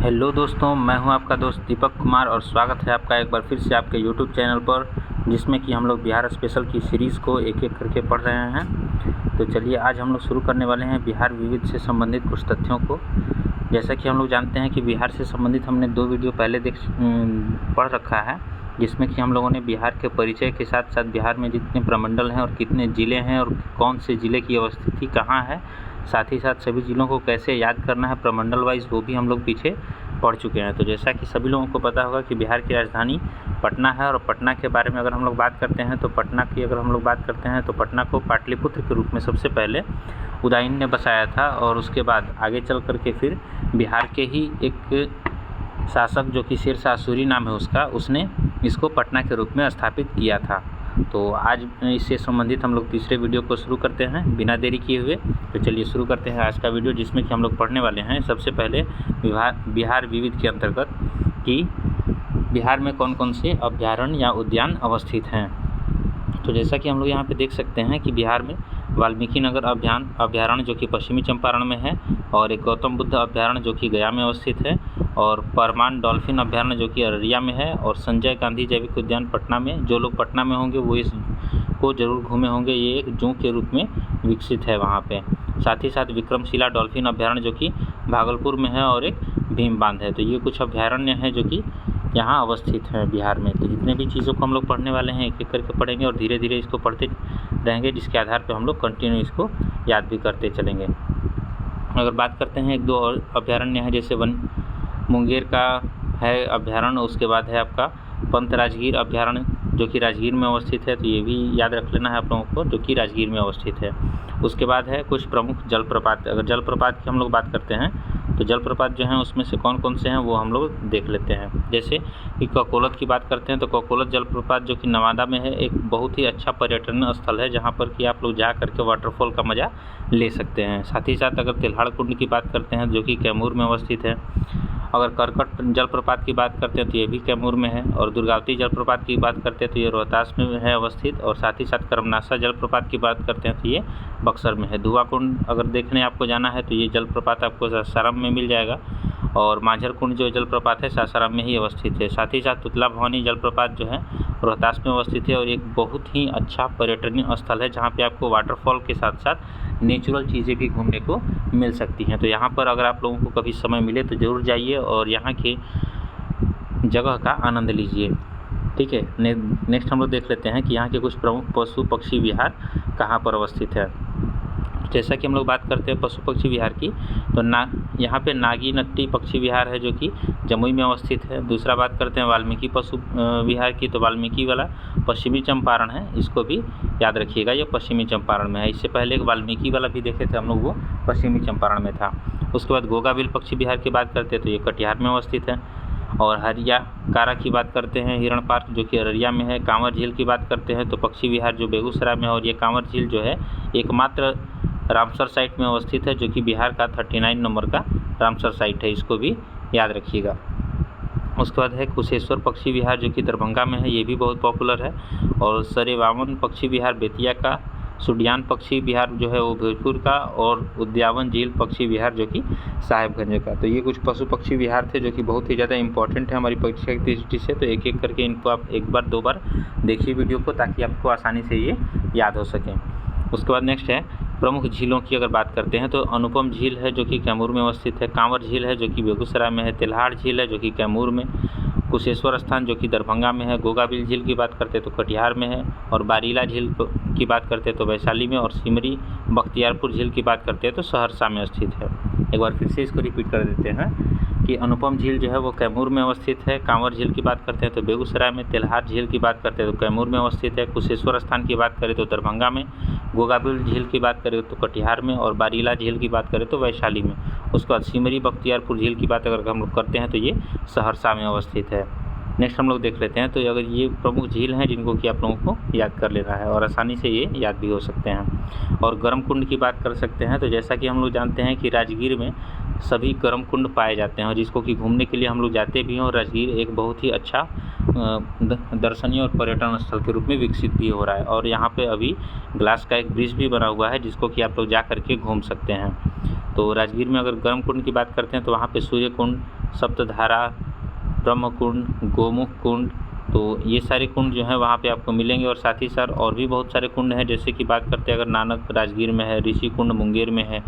Hello दोस्तों, मैं हूं आपका दोस्त दीपक कुमार और स्वागत है आपका एक बार फिर से आपके यूट्यूब चैनल पर, जिसमें कि हम लोग बिहार स्पेशल की सीरीज़ को एक एक करके पढ़ रहे हैं। तो चलिए आज हम लोग शुरू करने वाले हैं बिहार विविध से संबंधित कुछ तथ्यों को। जैसा कि हम लोग जानते हैं कि बिहार से संबंधित हमने 2 वीडियो पहले पढ़ रखा है, जिसमें कि हम लोगों ने बिहार के परिचय के साथ साथ बिहार में जितने प्रमंडल हैं और कितने ज़िले हैं और कौन से ज़िले की अवस्थिति कहाँ है, साथ ही साथ सभी ज़िलों को कैसे याद करना है प्रमंडल वाइज, वो भी हम लोग पीछे पढ़ चुके हैं। तो जैसा कि सभी लोगों को पता होगा कि बिहार की राजधानी पटना है, और पटना के बारे में अगर हम लोग बात करते हैं तो पटना की अगर हम लोग बात करते हैं तो पटना को पाटलिपुत्र के रूप में सबसे पहले उदयन ने बसाया था, और उसके बाद आगे चल कर के फिर बिहार के ही एक शासक जो कि शेरशाह सूरी नाम है उसका, उसने इसको पटना के रूप में स्थापित किया था। तो आज इससे संबंधित हम लोग तीसरे वीडियो को शुरू करते हैं बिना देरी किए हुए। तो चलिए शुरू करते हैं आज का वीडियो, जिसमें कि हम लोग पढ़ने वाले हैं सबसे पहले बिहार विविध के अंतर्गत कि बिहार में कौन कौन से अभ्यारण्य या उद्यान अवस्थित हैं। तो जैसा कि हम लोग यहाँ पे देख सकते हैं कि बिहार में वाल्मीकि नगर अभ्यारण्य जो कि पश्चिमी चंपारण में है, और एक गौतम बुद्ध अभ्यारण्य जो कि गया में अवस्थित है, और परमान डॉल्फिन अभ्यारण्य जो कि अररिया में है, और संजय गांधी जैविक उद्यान पटना में। जो लोग पटना में होंगे वो इस को जरूर घूमे होंगे, ये एक जू के रूप में विकसित है वहाँ पे। साथ ही साथ विक्रमशिला डॉल्फिन अभ्यारण्य जो कि भागलपुर में है, और एक भीम बांध है। तो ये कुछ अभ्यारण्य हैं जो कि यहाँ अवस्थित हैं बिहार में। तो जितने भी चीज़ों को हम लोग पढ़ने वाले हैं एक एक करके पढ़ेंगे और धीरे धीरे इसको पढ़ते रहेंगे, जिसके आधार पर हम लोग कंटिन्यू इसको याद भी करते चलेंगे। अगर बात करते हैं एक दो और अभ्यारण्य है, जैसे मुंगेर का है अभ्यारण्य, उसके बाद है आपका पंत राजगीर अभ्यारण्य जो कि राजगीर में अवस्थित है। तो ये भी याद रख लेना है आप लोगों को, जो कि राजगीर में अवस्थित है। उसके बाद है कुछ प्रमुख जलप्रपात। अगर जलप्रपात की हम लोग बात करते हैं तो जलप्रपात जो हैं उसमें से कौन कौन से हैं वो हम लोग देख लेते हैं। जैसे कि ककोलत की बात करते हैं तो ककोलत जलप्रपात जो कि नवादा में है, एक बहुत ही अच्छा पर्यटन स्थल है, जहाँ पर कि आप लोग जा करके वाटरफॉल का मज़ा ले सकते हैं। साथ ही साथ अगर तिल्हाड़ कुंड की बात करते हैं जो कि कैमूर में अवस्थित है, अगर करकट जलप्रपात की बात करते हैं तो ये भी कैमूर में है, और दुर्गावती जलप्रपात की बात करते हैं तो ये रोहतास में है अवस्थित, और साथ ही साथ करमनासा जलप्रपात की बात करते हैं तो ये बक्सर में है। धुआं कुंड अगर देखने आपको जाना है तो ये जलप्रपात आपको सासाराम में मिल जाएगा, और मांझर कुंड जो जलप्रपात है सासाराम में ही अवस्थित है। साथ ही साथ तुतला भवानी जलप्रपात जो है रोहतास में अवस्थित है, और एक बहुत ही अच्छा पर्यटनीय स्थल है, जहाँ पे आपको वाटरफॉल के साथ साथ नेचुरल चीज़ें भी घूमने को मिल सकती हैं। तो यहाँ पर अगर आप लोगों को कभी समय मिले तो ज़रूर जाइए और यहाँ की जगह का आनंद लीजिए। ठीक है, नेक्स्ट हम लोग देख लेते हैं कि यहाँ के कुछ प्रमुख पशु पक्षी विहार कहाँ पर अवस्थित है। जैसा कि हम लोग बात करते हैं पशु पक्षी विहार की, तो यहाँ पे नागी नट्टी पक्षी विहार है जो कि जमुई में अवस्थित है। दूसरा बात करते हैं वाल्मीकि पशु विहार की, तो वाल्मीकि वाला पश्चिमी चंपारण है, इसको भी याद रखिएगा, ये पश्चिमी चंपारण में है। इससे पहले एक वाल्मीकि वाला भी देखे थे हम लोग, वो पश्चिमी चंपारण में था। उसके बाद गोगाबिल पक्षी विहार की बात करते हैं तो ये कटिहार में अवस्थित है। और हरिया कारा की बात करते हैं हिरण पार्क जो कि अररिया में है। कांवर झील की बात करते हैं तो पक्षी विहार जो बेगूसराय में है, और ये कांवर झील जो है एकमात्र रामसर साइट में अवस्थित है, जो कि बिहार का 39 नंबर का रामसर साइट है, इसको भी याद रखिएगा। उसके बाद है कुशेश्वर पक्षी विहार जो कि दरभंगा में है, ये भी बहुत पॉपुलर है। और सरेवावन पक्षी विहार बेतिया का, सुडियान पक्षी विहार जो है वो भोजपुर का, और उद्यावन झील पक्षी विहार जो कि साहेबगंज का। तो ये कुछ पशु पक्षी विहार थे जो कि बहुत ही ज़्यादा इंपॉर्टेंट है हमारी परीक्षा की दृष्टि से। तो एक एक करके इनको आप एक बार दो बार देखिए वीडियो को, ताकि आपको आसानी से ये याद हो सकें। उसके बाद नेक्स्ट है प्रमुख झीलों की अगर बात करते हैं तो अनुपम झील है जो कि कैमूर में अवस्थित है। कांवर झील है जो कि बेगूसराय में है। तिल्हाड़ झील है जो कि कैमूर में। कुशेश्वर स्थान जो कि दरभंगा में है। गोगाबिल झील की बात करते हैं तो कटिहार में है। और बारीला झील की बात करते हैं तो वैशाली में। और सिमरी बख्तियारपुर झील की बात करते हैं तो सहरसा में स्थित है। एक बार फिर से इसको रिपीट कर देते हैं कि अनुपम झील जो है वो कैमूर में अवस्थित है। कांवर झील की बात करते हैं तो बेगूसराय में। तिल्हाड़ झील की बात करते हैं तो कैमूर में अवस्थित है। कुशेश्वर स्थान की बात करें तो दरभंगा में। गोगाबिल झील की बात करें तो कटिहार में। और बारीला झील की बात करें तो वैशाली में। उसके बाद सिमरी बख्तियारपुर झील की बात अगर हम लोग करते हैं तो ये सहरसा में अवस्थित है। नेक्स्ट हम लोग देख लेते हैं, तो अगर ये प्रमुख झील हैं जिनको कि आप लोगों को याद कर लेना है, और आसानी से ये याद भी हो सकते हैं। और गर्म कुंड की बात कर सकते हैं, तो जैसा कि हम लोग जानते हैं कि राजगीर में सभी गर्म कुंड पाए जाते हैं, और जिसको कि घूमने के लिए हम लोग जाते भी हैं। और राजगीर एक बहुत ही अच्छा दर्शनीय और पर्यटन स्थल के रूप में विकसित भी हो रहा है। और यहाँ पे अभी ग्लास का एक ब्रिज भी बना हुआ है, जिसको कि आप लोग जा करके घूम सकते हैं। तो राजगीर में अगर गर्म कुंड की बात करते हैं तो वहाँ पे सूर्य कुंड, सप्तधारा, ब्रह्म कुंड, गोमुख कुंड, तो ये सारे कुंड जो हैं वहाँ पे आपको मिलेंगे। और साथ ही साथ और भी बहुत सारे कुंड हैं, जैसे कि बात करते हैं अगर नानक राजगीर में है, ऋषि कुंड मुंगेर में है,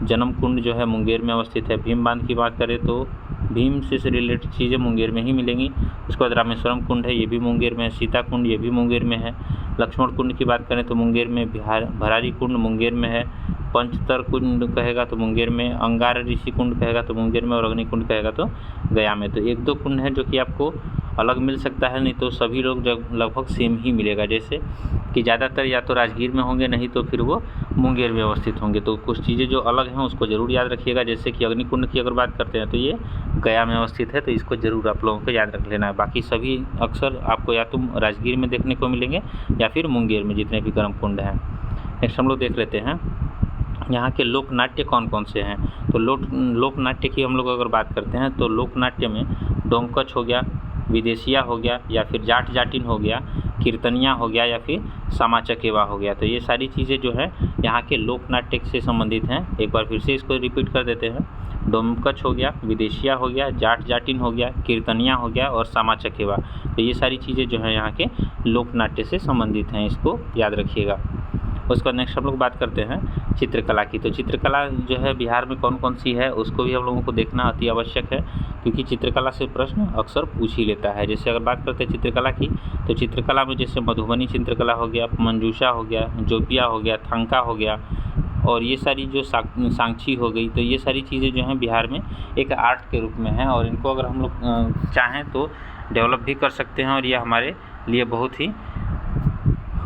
जन्म कुंड जो है मुंगेर में अवस्थित है। भीम बांध की बात करें तो भीम से रिलेटेड चीज़ें मुंगेर में ही मिलेंगी। उसके बाद रामेश्वरम कुंड है, ये भी मुंगेर में है। सीता कुंड ये भी मुंगेर में है। लक्ष्मण कुंड की बात करें तो मुंगेर में, भरारी कुंड मुंगेर में है। पंचतर कुंड कहेगा तो मुंगेर में, अंगार ऋषि कुंड कहेगा तो मुंगेर में, और अग्निकुंड कहेगा तो गया में। तो एक दो कुंड है जो कि आपको अलग मिल सकता है, नहीं तो सभी लोग लगभग सेम ही मिलेगा। जैसे कि ज़्यादातर या तो राजगीर में होंगे, नहीं तो फिर वो मुंगेर में अवस्थित होंगे। तो कुछ चीज़ें जो अलग हैं उसको ज़रूर याद रखिएगा। जैसे कि अग्निकुंड की अगर बात करते हैं तो ये गया में अवस्थित है, तो इसको ज़रूर आप लोगों को याद रख लेना है। बाकी सभी अक्सर आपको या तो राजगीर में देखने को मिलेंगे या फिर मुंगेर में, जितने भी गर्म कुंड हैं। नेक्स्ट हम लोग देख लेते हैं यहाँ के लोक नाट्य कौन कौन से हैं। तो लोक नाट्य की हम लोग अगर बात करते हैं तो लोक नाट्य में डोमकच हो गया, विदेशिया हो गया, या फिर जाट जाटिन हो गया, कीर्तनिया हो गया, या फिर सामा चकेवा हो गया। तो ये सारी चीज़ें जो हैं यहाँ के लोक नाट्य से संबंधित हैं। एक बार फिर से इसको रिपीट कर देते हैं। डोमकच हो गया, विदेशिया हो गया, जाट जाटिन हो गया, कीर्तनिया हो गया और सामा चकेवा। तो ये सारी चीज़ें जो हैं यहाँ के लोक नाट्य से संबंधित हैं, इसको याद रखिएगा। उसके बाद नेक्स्ट हम लोग बात करते हैं चित्रकला की। तो चित्रकला जो है बिहार में कौन कौन सी है उसको भी हम लोगों को देखना अति आवश्यक है, क्योंकि चित्रकला से प्रश्न अक्सर पूछ ही लेता है। जैसे अगर बात करते हैं चित्रकला की, तो चित्रकला में जैसे मधुबनी चित्रकला हो गया, मंजूषा हो गया, जोपिया हो गया, थंका हो गया, और ये सारी जो सांची हो गई। तो ये सारी चीज़ें जो हैं बिहार में एक आर्ट के रूप में हैं, और इनको अगर हम लोग चाहें तो डेवलप भी कर सकते हैं, और ये हमारे लिए बहुत ही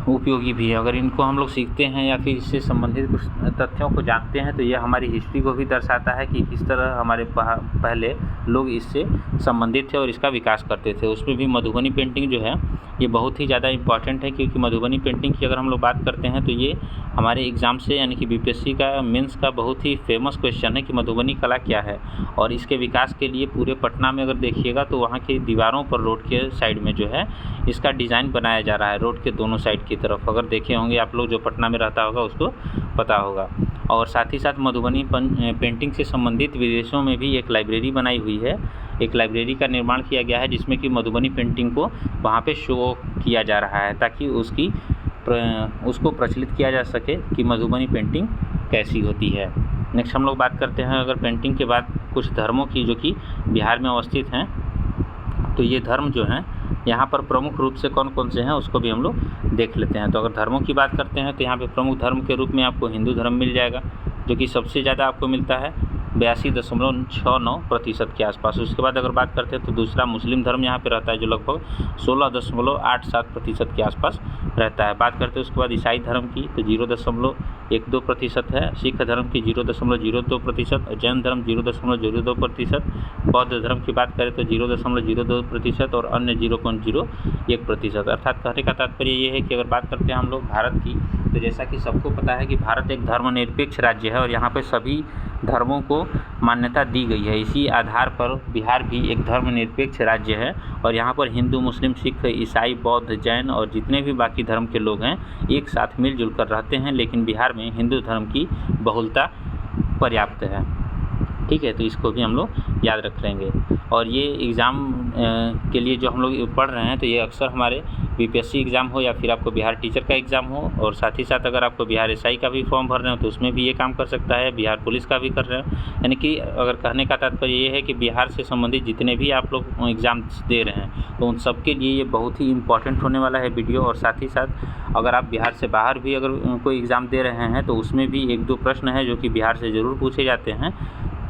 उपयोगी भी है। अगर इनको हम लोग सीखते हैं या फिर इससे संबंधित कुछ तथ्यों को जानते हैं तो ये हमारी हिस्ट्री को भी दर्शाता है कि किस तरह हमारे पहले लोग इससे संबंधित थे और इसका विकास करते थे। उसमें भी मधुबनी पेंटिंग जो है ये बहुत ही ज़्यादा इम्पॉर्टेंट है, क्योंकि मधुबनी पेंटिंग की अगर हम लोग बात करते हैं तो ये हमारे एग्ज़ाम से यानी कि बीपीएससी का मेंस का बहुत ही फेमस क्वेश्चन है कि मधुबनी कला क्या है। और इसके विकास के लिए पूरे पटना में अगर देखिएगा तो वहाँ की दीवारों पर रोड के साइड में जो है इसका डिज़ाइन बनाया जा रहा है, रोड के दोनों साइड की तरफ। अगर देखे होंगे आप लोग, जो पटना में रहता होगा उसको पता होगा। और साथ ही साथ मधुबनी पेंटिंग से संबंधित विदेशों में भी एक लाइब्रेरी बनाई हुई है, एक लाइब्रेरी का निर्माण किया गया है जिसमें कि मधुबनी पेंटिंग को वहाँ पे शो किया जा रहा है, ताकि उसको प्रचलित किया जा सके कि मधुबनी पेंटिंग कैसी होती है। नेक्स्ट हम लोग बात करते हैं अगर पेंटिंग के बाद कुछ धर्मों की जो कि बिहार में अवस्थित हैं। तो ये धर्म जो हैं यहाँ पर प्रमुख रूप से कौन कौन से हैं उसको भी हम लोग देख लेते हैं। तो अगर धर्मों की बात करते हैं तो यहाँ पे प्रमुख धर्म के रूप में आपको हिंदू धर्म मिल जाएगा, जो कि सबसे ज़्यादा आपको मिलता है 82.69% के आसपास। उसके बाद अगर बात करते हैं तो दूसरा मुस्लिम धर्म यहाँ पे रहता है, जो लगभग 16.87% के आसपास रहता है। बात करते हैं उसके बाद ईसाई धर्म की, तो 0.12% है। सिख धर्म की 0.02%, जैन धर्म 0.02%, बौद्ध धर्म की बात करें तो 0.02% और अन्य 0.01%। अर्थात कहने का तात्पर्य ये है कि अगर बात करते हैं हम लोग भारत की, तो जैसा कि सबको पता है कि भारत एक धर्मनिरपेक्ष राज्य है और यहाँ पे सभी धर्मों को मान्यता दी गई है। इसी आधार पर बिहार भी एक धर्मनिरपेक्ष राज्य है और यहाँ पर हिंदू, मुस्लिम, सिख, ईसाई, बौद्ध, जैन और जितने भी बाकी धर्म के लोग हैं एक साथ मिलजुल कर रहते हैं। लेकिन बिहार में हिंदू धर्म की बहुलता पर्याप्त है, ठीक है। तो इसको भी हम लोग याद रख लेंगे। और ये एग्ज़ाम के लिए जो हम लोग पढ़ रहे हैं तो ये अक्सर हमारे बीपीएससी एग्ज़ाम हो या फिर आपको बिहार टीचर का एग्ज़ाम हो, और साथ ही साथ अगर आपको बिहार एसआई का भी फॉर्म भर रहे हो तो उसमें भी ये काम कर सकता है, बिहार पुलिस का भी कर रहे हो। यानी कि अगर कहने का तात्पर्य ये है कि बिहार से संबंधित जितने भी आप लोग एग्ज़ाम दे रहे हैं तो उन सब के लिए ये बहुत ही इम्पॉर्टेंट होने वाला है वीडियो। और साथ ही साथ अगर आप बिहार से बाहर भी अगर कोई एग्ज़ाम दे रहे हैं तो उसमें भी एक दो प्रश्न हैं जो कि बिहार से ज़रूर पूछे जाते हैं।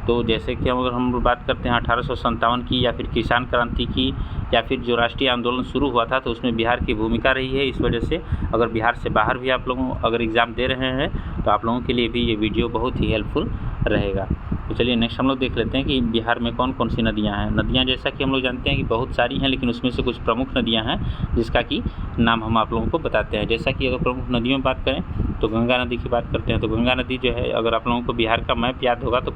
तो जैसे कि अगर हम बात करते हैं 1857 की या फिर किसान क्रांति की या फिर जो राष्ट्रीय आंदोलन शुरू हुआ था तो उसमें बिहार की भूमिका रही है। इस वजह से अगर बिहार से बाहर भी आप लोगों अगर एग्ज़ाम दे रहे हैं तो आप लोगों के लिए भी ये वीडियो बहुत ही हेल्पफुल रहेगा। तो चलिए नेक्स्ट हम लोग देख लेते हैं कि बिहार में कौन कौन सी नदियाँ हैं। नदियाँ जैसा कि हम लोग जानते हैं कि बहुत सारी हैं, लेकिन उसमें से कुछ प्रमुख नदियाँ हैं जिसका कि नाम हम आप लोगों को बताते हैं। जैसा कि अगर प्रमुख नदियों में बात करें तो गंगा नदी की बात करते हैं। तो गंगा नदी जो है, अगर आप लोगों को बिहार का मैप याद होगा तो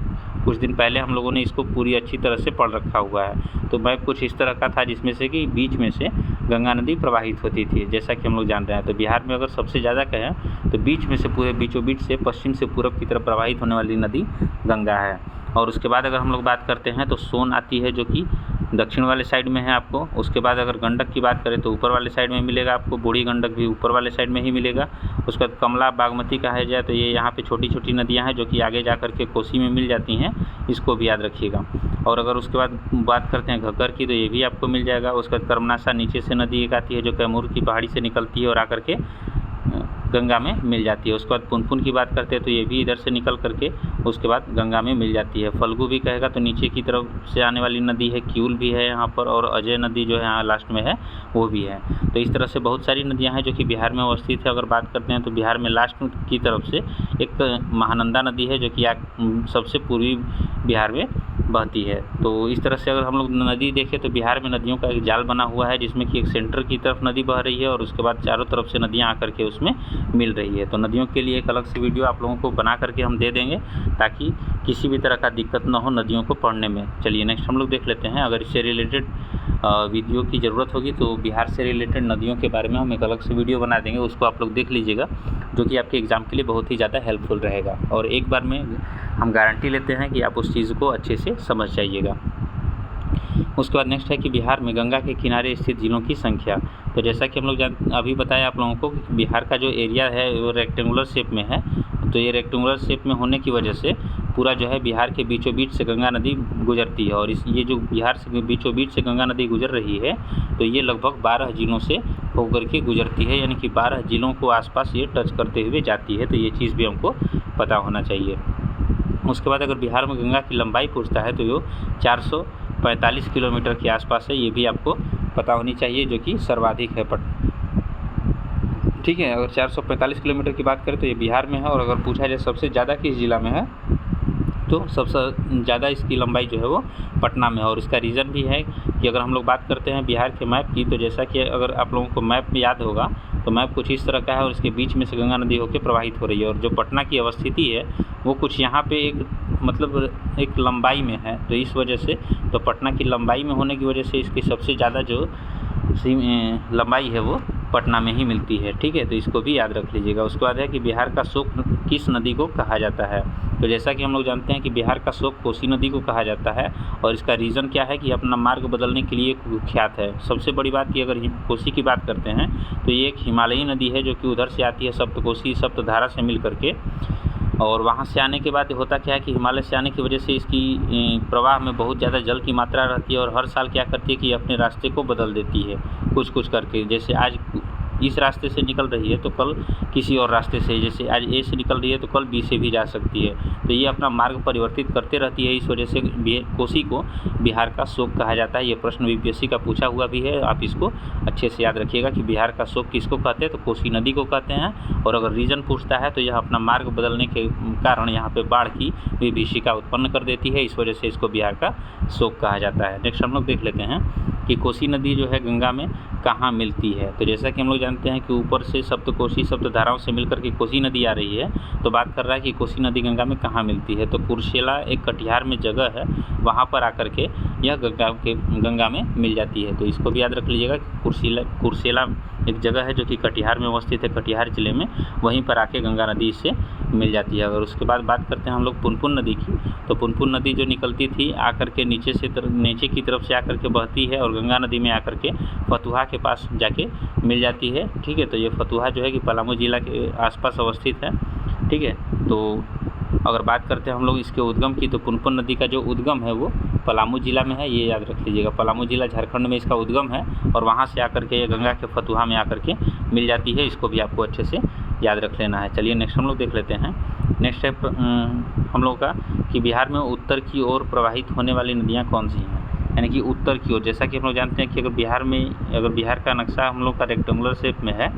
कुछ दिन पहले हम लोगों ने इसको पूरी अच्छी तरह से पढ़ रखा हुआ है। तो मैप कुछ इस तरह का था जिसमें से कि बीच में से गंगा नदी प्रवाहित होती थी, जैसा कि हम लोग जान रहे हैं। तो बिहार में अगर सबसे ज़्यादा कहें तो बीच में से पूरे बीचों बीच से पश्चिम से पूरब की तरफ प्रवाहित होने वाली नदी गंगा है। और उसके बाद अगर हम लोग बात करते हैं तो सोन आती है, जो कि दक्षिण वाले साइड में है आपको। उसके बाद अगर गंडक की बात करें तो ऊपर वाले साइड में मिलेगा आपको, बूढ़ी गंडक भी ऊपर वाले साइड में ही मिलेगा। उसके बाद कमला, बागमती कहा जाए तो ये यहाँ पे छोटी छोटी नदियाँ हैं जो कि आगे जा करके कोसी में मिल जाती हैं, इसको भी याद रखिएगा। और अगर उसके बाद बात करते हैं घग्गर की तो ये भी आपको मिल जाएगा। उसके बाद कर्मनाशा नीचे से नदी एक आती है जो कैमूर की पहाड़ी से निकलती है और आकर के गंगा में मिल जाती है। उसके बाद पुनपुन की बात करते हैं तो ये भी इधर से निकल करके उसके बाद गंगा में मिल जाती है। फल्गु भी कहेगा तो नीचे की तरफ से आने वाली नदी है, क्यूल भी है यहाँ पर, और अजय नदी जो है यहाँ लास्ट में है वो भी है। तो इस तरह से बहुत सारी नदियाँ हैं जो कि बिहार में अवस्थित है। अगर बात करते हैं तो बिहार में लास्ट की तरफ से एक महानंदा नदी है जो कि सबसे पूर्वी बिहार में बहती है। तो इस तरह से अगर हम लोग नदी देखें तो बिहार में नदियों का एक जाल बना हुआ है, जिसमें कि एक सेंटर की तरफ नदी बह रही है और उसके बाद चारों तरफ से नदियाँ आकर के उसमें मिल रही है। तो नदियों के लिए एक अलग से वीडियो आप लोगों को बना करके हम दे देंगे ताकि किसी भी तरह का दिक्कत ना हो नदियों को पढ़ने में। चलिए नेक्स्ट हम लोग देख लेते हैं। अगर इससे रिलेटेड वीडियो की ज़रूरत होगी तो बिहार से रिलेटेड नदियों के बारे में हम एक अलग से वीडियो बना देंगे, उसको आप लोग देख लीजिएगा, जो कि आपके एग्ज़ाम के लिए बहुत ही ज़्यादा हेल्पफुल रहेगा। और एक बार में हम गारंटी लेते हैं कि आप उस चीज़ को अच्छे से समझ जाइएगा। उसके बाद नेक्स्ट है कि बिहार में गंगा के किनारे स्थित जिलों की संख्या। तो जैसा कि हम लोग अभी बताया आप लोगों को, बिहार का जो एरिया है वो रेक्टेंगुलर शेप में है। तो ये रेक्टेंगुलर शेप में होने की वजह से पूरा जो है बिहार के बीचों बीच से गंगा नदी गुजरती है। और ये जो बिहार से बीचों बीच से गंगा नदी गुजर रही है तो ये लगभग 12 जिलों से होकर के गुजरती है, यानी कि 12 जिलों को आसपास ये टच करते हुए जाती है। तो ये चीज़ भी हमको पता होना चाहिए। उसके बाद अगर बिहार में गंगा की लंबाई पूछता है तो ये 445 किलोमीटर के आसपास है, ये भी आपको पता होनी चाहिए, जो कि सर्वाधिक है। ठीक है, अगर 445 किलोमीटर की बात करें तो ये बिहार में है। और अगर पूछा जाए सबसे ज़्यादा किस जिला में है तो सबसे ज़्यादा इसकी लंबाई जो है वो पटना में है। और इसका रीज़न भी है कि अगर हम लोग बात करते हैं बिहार के मैप की, तो जैसा कि अगर आप लोगों को मैप में याद होगा तो मैप कुछ इस तरह का है और इसके बीच में से गंगा नदी होकर प्रवाहित हो रही है। और जो पटना की अवस्थिति है वो कुछ यहाँ पे एक लंबाई में है। तो इस वजह से तो पटना की लंबाई में होने की वजह से इसकी सबसे ज़्यादा जो लंबाई है वो पटना में ही मिलती है। ठीक है, तो इसको भी याद रख लीजिएगा। उसके बाद है कि बिहार का शोक किस नदी को कहा जाता है। तो जैसा कि हम लोग जानते हैं कि बिहार का शोक कोसी नदी को कहा जाता है। और इसका रीज़न क्या है कि अपना मार्ग बदलने के लिए कुख्यात है। सबसे बड़ी बात कि अगर कोसी की बात करते हैं तो ये एक हिमालयी नदी है जो कि उधर से आती है सप्तकोसी सप्तधारा से मिल करके। और वहाँ से आने के बाद होता क्या है कि हिमालय से आने की वजह से इसकी प्रवाह में बहुत ज़्यादा जल की मात्रा रहती है। और हर साल क्या करती है कि अपने रास्ते को बदल देती है कुछ कुछ करके। जैसे आज इस रास्ते से निकल रही है तो कल किसी और रास्ते से, जैसे आज ए से निकल रही है तो कल बी से भी जा सकती है। तो ये अपना मार्ग परिवर्तित करते रहती है, इस वजह से कोसी को बिहार का शोक कहा जाता है। ये प्रश्न यूपीएससी का पूछा हुआ भी है, आप इसको अच्छे से याद रखिएगा कि बिहार का शोक किसको कहते हैं, तो कोसी नदी को कहते हैं। और अगर रीज़न पूछता है तो यह अपना मार्ग बदलने के कारण यहाँ पे बाढ़ की विभीषिका उत्पन्न कर देती है, इस वजह से इसको बिहार का शोक कहा जाता है। नेक्स्ट हम लोग देख लेते हैं कि कोसी नदी जो है गंगा में कहाँ मिलती है। तो जैसा कि हम लोग जानते हैं कि ऊपर से सप्तकोसी सप्तधाराओं से मिलकर के कोसी नदी आ रही है। तो बात कर रहा है कि कोसी नदी गंगा में कहाँ मिलती है, तो कुर्सेला एक कटिहार में जगह है, वहाँ पर आकर के यह गंगा में मिल जाती है। तो इसको भी याद रख लीजिएगा कि कुर्सेला एक जगह है जो कि कटिहार में अवस्थित है, कटिहार जिले में, वहीं पर आके गंगा नदी से मिल जाती है। अगर उसके बाद बात करते हैं हम लोग पुनपुन नदी की, तो पुनपुन नदी जो निकलती थी आकर के नीचे की तरफ से आकर के बहती है और गंगा नदी में आकर के फतुहा के पास जाके मिल जाती है। ठीक है, तो ये फतुहा जो है कि पलामू जिला के आसपास अवस्थित है। ठीक है, तो अगर बात करते हैं हम लोग इसके उद्गम की, तो पुनपुन नदी का जो उद्गम है वो पलामू जिला में है, ये याद रख लीजिएगा। पलामू जिला झारखंड में इसका उद्गम है और वहाँ से आकर के ये गंगा के फतुहा में आकर के मिल जाती है। इसको भी आपको अच्छे से याद रख लेना है। चलिए नेक्स्ट हम लोग देख लेते हैं। नेक्स्ट है हम लोगों का कि बिहार में उत्तर की ओर प्रवाहित होने वाली नदियाँ कौन सी हैं, यानी कि उत्तर की ओर। जैसा कि हम लोग जानते हैं कि अगर बिहार का नक्शा हम लोग का रेक्टेंगुलर शेप में है,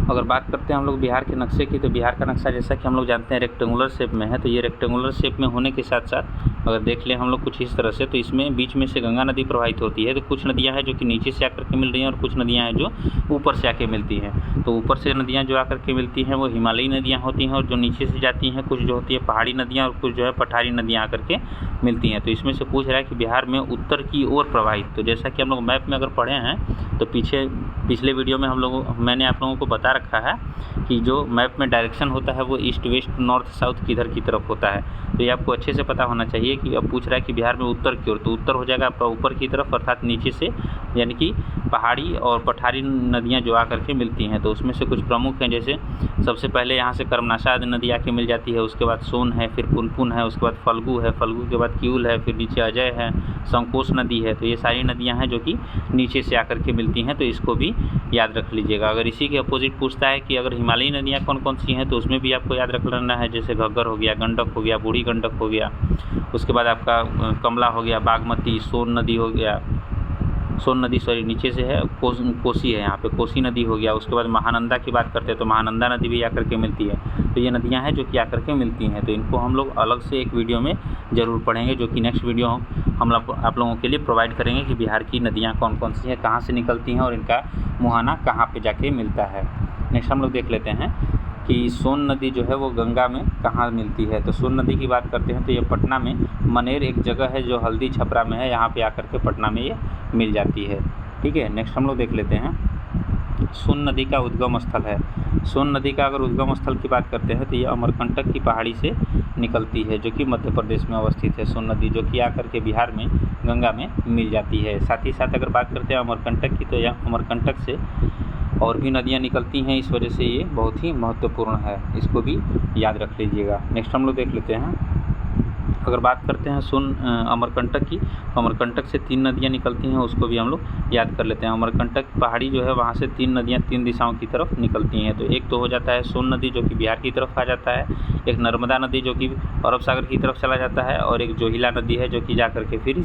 अगर बात करते हैं हम लोग बिहार के नक्शे की, तो बिहार का नक्शा जैसा कि हम लोग जानते हैं रेक्टेंगुलर शेप में है। तो ये रेक्टेंगुलर शेप में होने के साथ साथ अगर देख लें हम लोग कुछ इस तरह से, तो इसमें बीच में से गंगा नदी प्रवाहित होती है। तो कुछ नदियाँ हैं जो कि नीचे से आकर के मिल रही हैं और कुछ नदियाँ हैं जो ऊपर से आके मिलती हैं। तो ऊपर से नदियाँ जो आकर के मिलती हैं वो हिमालयी नदियाँ होती हैं, और जो नीचे से जाती हैं कुछ जो होती है पहाड़ी नदियाँ, और कुछ जो है पठारी नदियाँ आकर के मिलती हैं। तो इसमें से पूछ रहा है कि बिहार में उत्तर की ओर प्रवाहित। तो जैसा कि हम लोग मैप में अगर पढ़े हैं तो पिछले वीडियो में मैंने आप लोगों को बता रखा है कि जो मैप में डायरेक्शन होता है वो ईस्ट वेस्ट नॉर्थ साउथ किधर की तरफ होता है। तो ये आपको अच्छे से पता होना चाहिए कि अब पूछ रहा है कि बिहार में उत्तर की ओर, तो उत्तर हो जाएगा आपका ऊपर की तरफ, अर्थात नीचे से, यानी कि पहाड़ी और पठारी नदियाँ जो आकर के मिलती हैं। तो उसमें से कुछ प्रमुख हैं, जैसे सबसे पहले यहाँ से कर्मनाशा नदी आके मिल जाती है, उसके बाद सोन है, फिर पुनपुन है, उसके बाद फल्गु है, फल्गु के बाद किऊल है, फिर नीचे अजय है, संकोश नदी है। तो ये सारी नदियाँ हैं जो कि नीचे से आकर के मिलती हैं, तो इसको भी याद रख लीजिएगा। अगर इसी के अपोजिट पूछता है कि अगर हिमालयी नदियाँ कौन कौन सी हैं, तो उसमें भी आपको याद रख लेना है, जैसे घग्गर हो गया, गंडक हो गया, बूढ़ी गंडक हो गया, उसके बाद आपका कमला हो गया, बागमती, सोन नदी हो गया, सोन नदी नीचे से है, कोसी है, यहाँ पे कोसी नदी हो गया। उसके बाद महानंदा की बात करते हैं तो महानंदा नदी भी आकर के मिलती है। तो ये नदियाँ हैं जो कि आकर के मिलती हैं। तो इनको हम लोग अलग से एक वीडियो में ज़रूर पढ़ेंगे, जो कि नेक्स्ट वीडियो हम आप लोगों के लिए प्रोवाइड करेंगे कि बिहार की नदियाँ कौन कौन सी हैं, कहाँ से निकलती हैं और इनका मुहाना कहाँ पर जाके मिलता है। नेक्स्ट हम लोग देख लेते हैं कि सोन नदी जो है वो गंगा में कहाँ मिलती है। तो सोन नदी की बात करते हैं तो ये पटना में मनेर एक जगह है जो हल्दी छपरा में है, यहाँ पे आकर के पटना में ये मिल जाती है। ठीक है, नेक्स्ट हम लोग देख लेते हैं सोन नदी का उद्गम स्थल है। सोन नदी का अगर उद्गम स्थल की बात करते हैं तो ये अमरकंटक की पहाड़ी से निकलती है, जो कि मध्य प्रदेश में अवस्थित है सोन नदी, जो कि आकर के बिहार में गंगा में मिल जाती है। साथ ही साथ अगर बात करते हैं अमरकंटक की, तो यह अमरकंटक से और भी नदियाँ निकलती हैं, इस वजह से ये बहुत ही महत्वपूर्ण है, इसको भी याद रख लीजिएगा। नेक्स्ट हम लोग देख लेते हैं, अगर बात करते हैं अमरकंटक की, अमरकंटक से 3 नदियाँ निकलती हैं, उसको भी हम लोग याद कर लेते हैं। अमरकंटक पहाड़ी जो है वहाँ से 3 नदियाँ 3 दिशाओं की तरफ निकलती हैं। तो एक तो हो जाता है सोन नदी जो कि बिहार की तरफ आ जाता है, एक नर्मदा नदी जो कि अरब सागर की तरफ चला जाता है, और एक जोहिला नदी है जो कि जा कर के फिर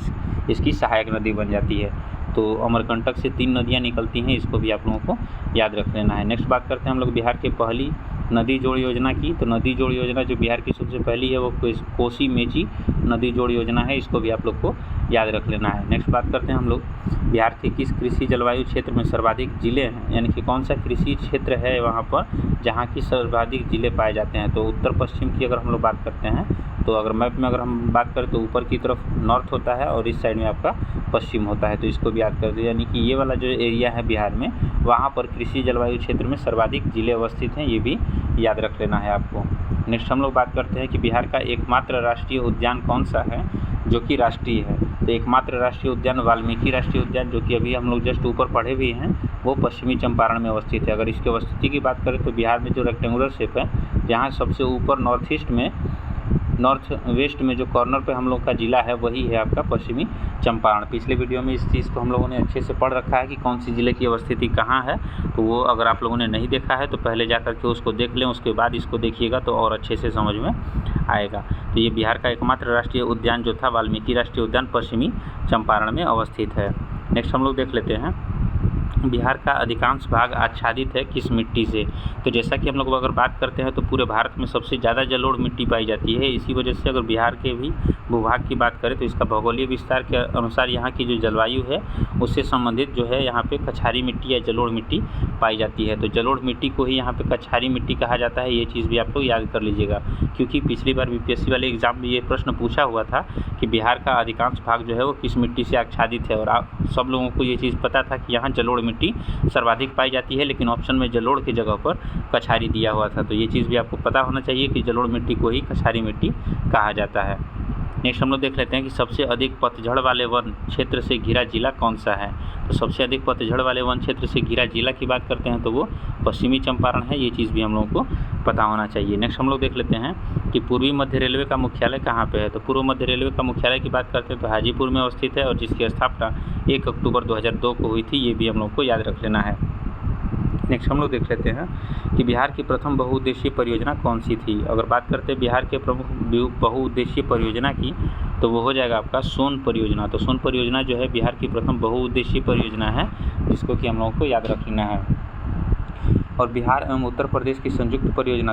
इसकी सहायक नदी बन जाती है। तो अमरकंटक से 3 नदियाँ निकलती हैं, इसको भी आप लोगों को याद रख लेना है। नेक्स्ट बात करते हैं हम लोग बिहार के पहली नदी जोड़ योजना की। तो नदी जोड़ योजना जो बिहार की सबसे पहली है वो कोसी मेची नदी जोड़ योजना है, इसको भी आप लोग को याद रख लेना है। नेक्स्ट बात करते हैं हम लोग बिहार के किस कृषि जलवायु क्षेत्र में सर्वाधिक जिले हैं, यानी कि कौन सा कृषि क्षेत्र है वहाँ पर जहाँ की सर्वाधिक जिले पाए जाते हैं। तो उत्तर पश्चिम की अगर हम लोग बात करते हैं तो अगर मैप में अगर हम बात करें तो ऊपर की तरफ नॉर्थ होता है और इस साइड में आपका पश्चिम होता है, तो इसको भी याद कर दीजिए। यानी कि ये वाला जो एरिया है बिहार में, वहाँ पर कृषि जलवायु क्षेत्र में सर्वाधिक जिले अवस्थित हैं, ये भी याद रख लेना है आपको। नेक्स्ट हम लोग बात करते हैं कि बिहार का एकमात्र राष्ट्रीय उद्यान कौन सा है जो कि राष्ट्रीय है। तो एकमात्र राष्ट्रीय उद्यान वाल्मीकि राष्ट्रीय उद्यान, जो कि अभी हम लोग जस्ट ऊपर पढ़े भी हैं, वो पश्चिमी चंपारण में अवस्थित है। अगर इसकी अवस्थिति की बात करें तो बिहार में जो रेक्टेंगुलर शेप है, जहाँ सबसे ऊपर नॉर्थ वेस्ट में जो कॉर्नर पे हम लोग का ज़िला है वही है आपका पश्चिमी चंपारण। पिछले वीडियो में इस चीज़ को हम लोगों ने अच्छे से पढ़ रखा है कि कौन सी ज़िले की अवस्थिति कहाँ है। तो वो अगर आप लोगों ने नहीं देखा है तो पहले जा कर के उसको देख लें, उसके बाद इसको देखिएगा तो और अच्छे से समझ में आएगा। तो ये बिहार का एकमात्र राष्ट्रीय उद्यान जो था वाल्मीकि राष्ट्रीय उद्यान पश्चिमी चंपारण में अवस्थित है। नेक्स्ट हम लोग देख लेते हैं बिहार का अधिकांश भाग आच्छादित है किस मिट्टी से। तो जैसा कि हम लोग अगर बात करते हैं तो पूरे भारत में सबसे ज़्यादा जलोढ़ मिट्टी पाई जाती है। इसी वजह से अगर बिहार के भी भूभाग की बात करें तो इसका भौगोलिक विस्तार के अनुसार यहाँ की जो जलवायु है उससे संबंधित जो है यहाँ पे कछारी मिट्टी या जलोढ़ मिट्टी पाई जाती है। तो जलोढ़ मिट्टी को ही यहाँ पे कछारी मिट्टी कहा जाता है, ये चीज़ भी आप लोग याद कर लीजिएगा, क्योंकि पिछली बार बीपीएससी वाले एग्जाम में ये प्रश्न पूछा हुआ था कि बिहार का अधिकांश भाग जो है वो किस मिट्टी से आच्छादित है, और आप सब लोगों को ये चीज़ पता था कि यहाँ जलोढ़ मिट्टी सर्वाधिक पाई जाती है, लेकिन ऑप्शन में जलोढ़ की जगह पर कछारी दिया हुआ था। तो ये चीज़ भी आपको पता होना चाहिए कि जलोढ़ मिट्टी को ही कछारी मिट्टी कहा जाता है। नेक्स्ट हम लोग देख लेते हैं कि सबसे अधिक पतझड़ वाले वन क्षेत्र से घिरा जिला कौन सा है। तो सबसे अधिक पतझड़ वाले वन क्षेत्र से घिरा जिला की बात करते हैं तो वो पश्चिमी चंपारण है, ये चीज़ भी हम लोगों को पता होना चाहिए। नेक्स्ट हम लोग देख लेते हैं कि पूर्वी मध्य रेलवे का मुख्यालय कहाँ पे है। तो पूर्व मध्य रेलवे का मुख्यालय की बात करते हैं तो हाजीपुर में अवस्थित है, और जिसकी स्थापना 1 अक्टूबर 2002 को हुई थी, ये भी हम लोग को याद रख लेना है। नेक्स्ट हम लोग देख लेते हैं कि बिहार की प्रथम बहुउद्देशीय परियोजना कौन सी थी। अगर बात करते हैं बिहार के प्रमुख बहुउद्देशीय परियोजना की तो वो हो जाएगा आपका सोन परियोजना। तो सोन परियोजना जो है बिहार की प्रथम बहुउद्देशीय परियोजना है, जिसको कि हम लोगों को याद रखना है। और बिहार एवं उत्तर प्रदेश की संयुक्त परियोजना,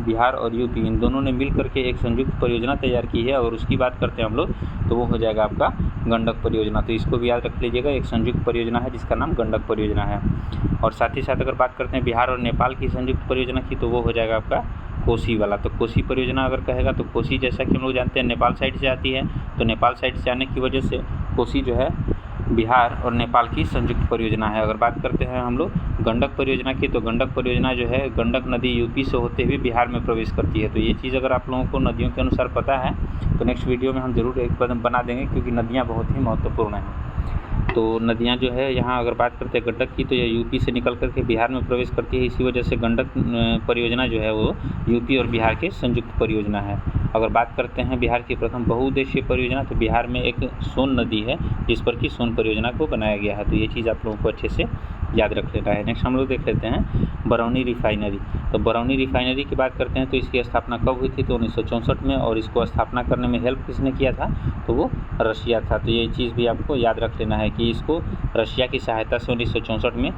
बिहार और यूपी इन दोनों ने मिल करके एक संयुक्त परियोजना तैयार की है और उसकी बात करते हैं हम लोग तो वो हो जाएगा आपका गंडक परियोजना। तो इसको भी याद रख लीजिएगा, एक संयुक्त परियोजना है जिसका नाम गंडक परियोजना है। और साथ ही साथ अगर बात करते हैं बिहार और नेपाल की संयुक्त परियोजना की तो वो हो जाएगा आपका कोसी वाला। तो कोसी परियोजना अगर कहेगा तो कोसी जैसा कि हम लोग जानते हैं नेपाल साइड से आती है, तो नेपाल साइड से आने की वजह से कोसी जो है बिहार और नेपाल की संयुक्त परियोजना है। अगर बात करते हैं हम लोग गंडक परियोजना की तो गंडक परियोजना जो है गंडक नदी यूपी से होते हुए बिहार में प्रवेश करती है। तो ये चीज़ अगर आप लोगों को नदियों के अनुसार पता है तो नेक्स्ट वीडियो में हम ज़रूर एक बना देंगे, क्योंकि नदियाँ बहुत ही महत्वपूर्ण हैं। तो नदियाँ जो है यहाँ अगर बात करते हैं गंडक की तो ये यूपी से निकल करके बिहार में प्रवेश करती है, इसी वजह से गंडक परियोजना जो है वो यूपी और बिहार के संयुक्त परियोजना है। अगर बात करते हैं बिहार की प्रथम बहुउद्देशीय परियोजना तो बिहार में एक सोन नदी है जिस पर कि सोन परियोजना को बनाया गया है। तो ये चीज़ आप लोगों को अच्छे से याद रख लेना है। नेक्स्ट हम लोग देख लेते हैं बरौनी रिफाइनरी। तो बरौनी रिफाइनरी की बात करते हैं तो इसकी स्थापना कब हुई थी तो 1964 में, और इसको स्थापना करने में हेल्प किसने किया था तो वो रशिया था। तो ये चीज़ भी आपको याद रख लेना है कि इसको रशिया की सहायता से 1964 में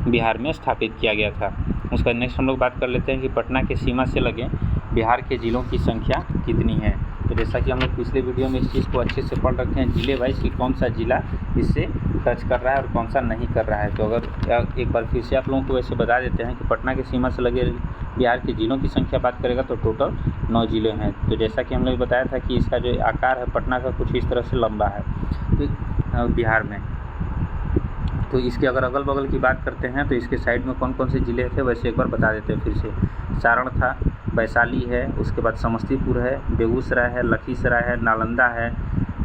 बिहार में स्थापित किया गया था। उसका नेक्स्ट हम लोग बात कर लेते हैं कि पटना के सीमा से लगे बिहार के ज़िलों की संख्या कितनी है। तो जैसा कि हम लोग पिछले वीडियो में इस चीज़ को अच्छे से पढ़ रखे हैं जिले वाइज कि कौन सा ज़िला इससे टच कर रहा है और कौन सा नहीं कर रहा है। तो अगर एक बार फिर से आप लोगों को वैसे बता देते हैं कि पटना के सीमा से लगे बिहार के ज़िलों की संख्या बात करेगा तो टोटल 9 ज़िले हैं। तो जैसा कि हम लोग बताया था कि इसका जो आकार है पटना का कुछ इस तरह से लंबा है तो बिहार में। तो इसके अगर अगल बगल की बात करते हैं तो इसके साइड में कौन कौन से ज़िले थे वैसे एक बार बता देते हैं फिर से। सारण था, वैशाली है, उसके बाद समस्तीपुर है, बेगूसराय है, लखीसराय है, नालंदा है,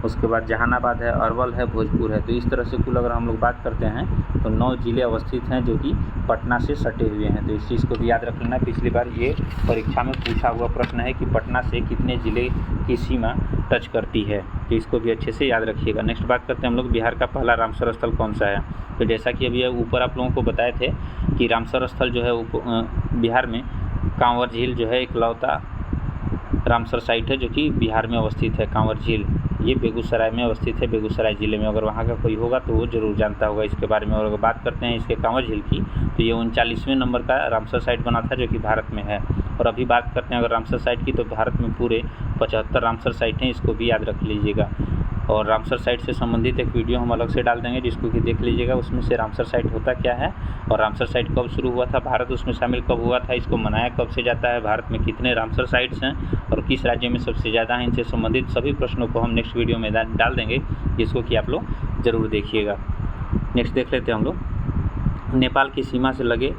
उसके बाद जहानाबाद है, अरवल है, भोजपुर है। तो इस तरह से कुल अगर हम लोग बात करते हैं तो 9 ज़िले अवस्थित हैं जो कि पटना से सटे हुए हैं। तो इस चीज़ को भी याद रख लेना। पिछली बार ये परीक्षा में पूछा हुआ प्रश्न है कि पटना से कितने ज़िले की सीमा टच करती है, तो इसको भी अच्छे से याद रखिएगा। नेक्स्ट बात करते हैं हम लोग बिहार का पहला रामसर स्थल कौन सा है। तो जैसा कि अभी ऊपर आप लोगों को बताए थे कि रामसर स्थल जो है बिहार में कांवर झील जो है इकलौता रामसर साइट है जो कि बिहार में अवस्थित है। कांवर झील ये बेगूसराय में अवस्थित है, बेगूसराय ज़िले में। अगर वहाँ का कोई होगा तो वो ज़रूर जानता होगा इसके बारे में। और अगर बात करते हैं इसके कांवर झील की तो ये 39वें नंबर का रामसर साइट बना था जो कि भारत में है। और अभी बात करते हैं अगर रामसर साइट की तो भारत में पूरे 75 रामसर साइट हैं, इसको भी याद रख लीजिएगा। और रामसर साइट से संबंधित एक वीडियो हम अलग से डाल देंगे जिसको कि देख लीजिएगा, उसमें से रामसर साइट होता क्या है और रामसर साइट कब शुरू हुआ था, भारत उसमें शामिल कब हुआ था, इसको मनाया कब से जाता है, भारत में कितने रामसर साइट्स हैं और किस राज्य में सबसे ज़्यादा हैं, इनसे संबंधित सभी प्रश्नों को हम नेक्स्ट वीडियो में डाल देंगे जिसको कि आप लोग ज़रूर देखिएगा। नेक्स्ट देख लेते हैं हम लोग नेपाल की सीमा से लगे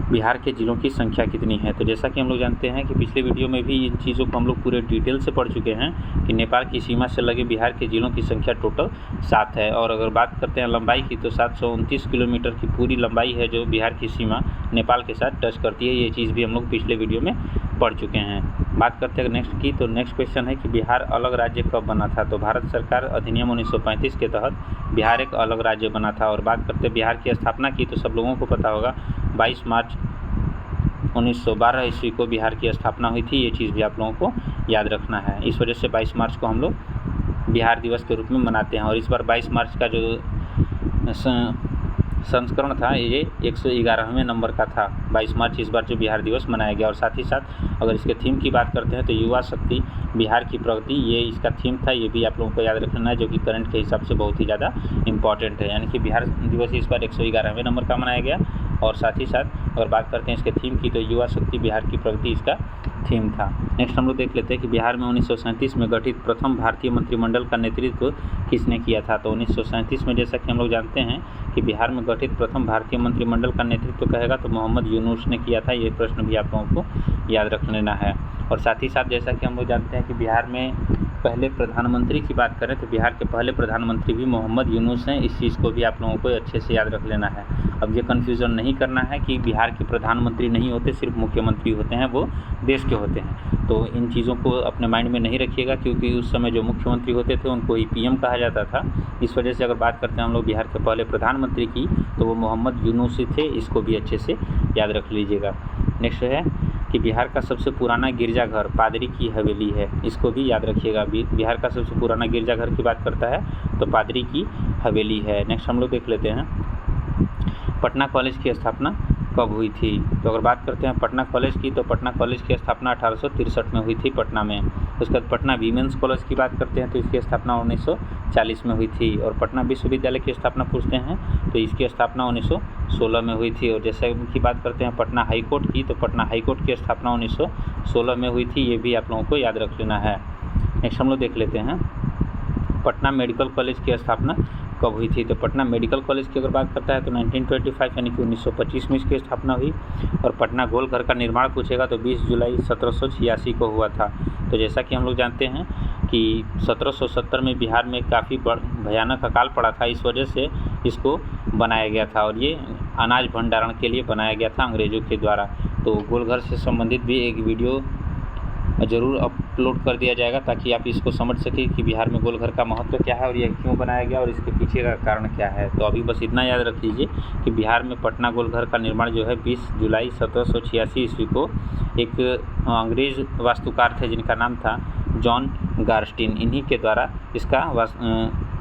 बिहार के ज़िलों की संख्या कितनी है। तो जैसा कि हम लोग जानते हैं कि पिछले वीडियो में भी इन चीज़ों को हम लोग पूरे डिटेल से पढ़ चुके हैं कि नेपाल की सीमा से लगे बिहार के ज़िलों की संख्या टोटल 7 है। और अगर बात करते हैं लंबाई की तो 729 किलोमीटर की पूरी लंबाई है जो बिहार की सीमा नेपाल के साथ टच करती है। ये चीज़ भी हम लोग पिछले वीडियो में पढ़ चुके हैं। बात करते हैं नेक्स्ट की तो नेक्स्ट क्वेश्चन है कि बिहार अलग राज्य कब बना था। तो भारत सरकार अधिनियम 1935 के तहत बिहार एक अलग राज्य बना था। और बात करते हैं बिहार की स्थापना की तो सब लोगों को पता होगा 22 मार्च 1912 ईस्वी को बिहार की स्थापना हुई थी। ये चीज़ भी आप लोगों को याद रखना है। इस वजह से 22 मार्च को हम लोग बिहार दिवस के रूप में मनाते हैं। और इस बार 22 मार्च का जो संस्करण था ये 111वें नंबर का था। 22 मार्च इस बार जो बिहार दिवस मनाया गया। और साथ ही साथ अगर इसके थीम की बात करते हैं तो युवा शक्ति बिहार की प्रगति ये इसका थीम था। ये भी आप लोगों को याद रखना है जो कि करंट के हिसाब से बहुत ही ज़्यादा इंपॉर्टेंट है। यानी कि बिहार दिवस इस बार 111वें नंबर का मनाया गया। और साथ ही साथ अगर बात करते हैं इसके थीम की तो युवा शक्ति बिहार की प्रगति इसका थीम था। नेक्स्ट हम लोग देख लेते हैं कि बिहार में 1937 में गठित प्रथम भारतीय मंत्रिमंडल का नेतृत्व किसने किया था। तो 1937 में जैसा कि हम लोग जानते हैं कि बिहार में गठित प्रथम भारतीय मंत्रिमंडल का नेतृत्व कहेगा तो मोहम्मद यूनुस ने किया था। ये प्रश्न भी आप लोगों को याद रख लेना है। और साथ ही साथ जैसा कि हम लोग जानते हैं कि बिहार में पहले प्रधानमंत्री की बात करें तो बिहार के पहले प्रधानमंत्री भी मोहम्मद यूनुस हैं। इस चीज़ को भी आप लोगों को अच्छे से याद रख लेना है। अब ये कन्फ्यूज़न नहीं करना है कि बिहार के प्रधानमंत्री नहीं होते, सिर्फ मुख्यमंत्री होते हैं, वो देश के होते हैं। तो इन चीज़ों को अपने माइंड में नहीं रखिएगा क्योंकि उस समय जो मुख्यमंत्री होते थे उनको ही पीएम कहा जाता था। इस वजह से अगर बात करते हैं हम लोग बिहार के पहले प्रधानमंत्री की तो वो मोहम्मद यूनुस ही थे। इसको भी अच्छे से याद रख लीजिएगा। नेक्स्ट है कि बिहार का सबसे पुराना गिरजाघर पादरी की हवेली है। इसको भी याद रखिएगा। बिहार का सबसे पुराना गिरजाघर की बात करता है तो पादरी की हवेली है। नेक्स्ट हम लोग देख लेते हैं पटना कॉलेज की स्थापना कब हुई थी। तो अगर बात करते हैं पटना कॉलेज की, तो पटना कॉलेज की स्थापना 1863 में हुई थी पटना में। उसके बाद पटना वीमेंस कॉलेज की बात करते हैं तो इसकी स्थापना 1940 में हुई थी। और पटना विश्वविद्यालय की स्थापना पूछते हैं तो इसकी स्थापना 1916 में हुई थी। और जैसे की बात करते हैं पटना हाई कोर्ट की, तो पटना हाई कोर्ट की स्थापना 1916 में हुई थी। ये भी आप लोगों को याद रख लेना है। नेक्स्ट हम लोग देख लेते हैं पटना मेडिकल कॉलेज की स्थापना कब हुई थी। तो पटना मेडिकल कॉलेज की अगर बात करता है तो 1925 यानी कि 1925 में इसकी स्थापना हुई। और पटना गोलघर का निर्माण पूछेगा तो 20 जुलाई 1786 को हुआ था। तो जैसा कि हम लोग जानते हैं कि 1770 में बिहार में काफ़ी भयानक अकाल पड़ा था, इस वजह से इसको बनाया गया था। और ये अनाज भंडारण के लिए बनाया गया था अंग्रेज़ों के द्वारा। तो गोलघर से संबंधित भी एक वीडियो ज़रूर अपलोड कर दिया जाएगा ताकि आप इसको समझ सकें कि बिहार में गोलघर का महत्व क्या है और यह क्यों बनाया गया और इसके पीछे का कारण क्या है। तो अभी बस इतना याद रख लीजिए कि बिहार में पटना गोलघर का निर्माण जो है 20 जुलाई 1786 ईस्वी को एक अंग्रेज़ वास्तुकार थे जिनका नाम था जॉन गार्स्टिन, इन्हीं के द्वारा इसका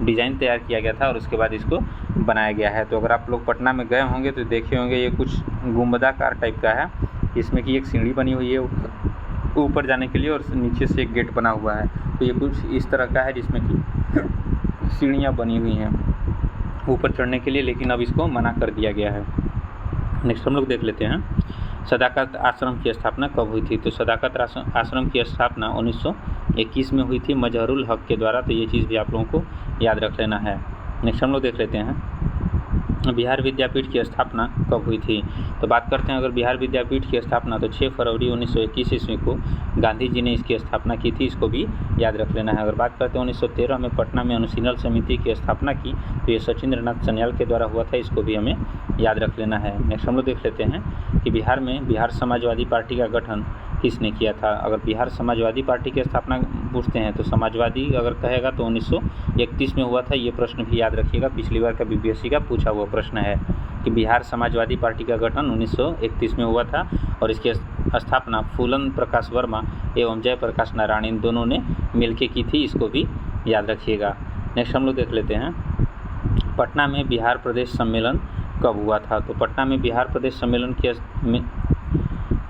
डिज़ाइन तैयार किया गया था और उसके बाद इसको बनाया गया है। तो अगर आप लोग पटना में गए होंगे तो देखे होंगे ये कुछ गुंबदाकार टाइप का है, इसमें कि एक सीढ़ी बनी हुई है ऊपर जाने के लिए और नीचे से एक गेट बना हुआ है। तो ये कुछ इस तरह का है जिसमें कि सीढ़ियाँ बनी हुई हैं ऊपर चढ़ने के लिए, लेकिन अब इसको मना कर दिया गया है। नेक्स्ट हम लोग देख लेते हैं सदाकत आश्रम की स्थापना कब हुई थी। तो सदाकत आश्रम की स्थापना 1921 में हुई थी मजहरुल हक के द्वारा। तो ये चीज़ भी आप लोगों को याद रख लेना है। नेक्स्ट हम लोग देख लेते हैं बिहार विद्यापीठ की स्थापना कब हुई थी। तो बात करते हैं अगर बिहार विद्यापीठ की स्थापना तो 6 फरवरी 1921 ईस्वी को गांधी जी ने इसकी स्थापना की थी, इसको भी याद रख लेना है। अगर बात करते हैं 1913 में पटना में अनुशीलन समिति की स्थापना की, तो ये सचिंद्र नाथ सन्याल के द्वारा हुआ था, इसको भी हमें याद रख लेना है। नेक्स्ट हम लोग देख लेते हैं कि बिहार में बिहार समाजवादी पार्टी का गठन किसने किया था। अगर बिहार समाजवादी पार्टी की स्थापना पूछते हैं तो समाजवादी अगर कहेगा तो 1931 में हुआ था। ये प्रश्न भी याद रखिएगा, पिछली बार का बीपीएससी का पूछा हुआ प्रश्न है कि बिहार समाजवादी पार्टी का गठन 1931 में हुआ था और इसकी स्थापना फूलन प्रकाश वर्मा एवं जयप्रकाश नारायण इन दोनों ने मिलकर की थी, इसको भी याद रखिएगा। नेक्स्ट हम लोग देख लेते हैं पटना में बिहार प्रदेश सम्मेलन कब हुआ था। तो पटना में बिहार प्रदेश सम्मेलन के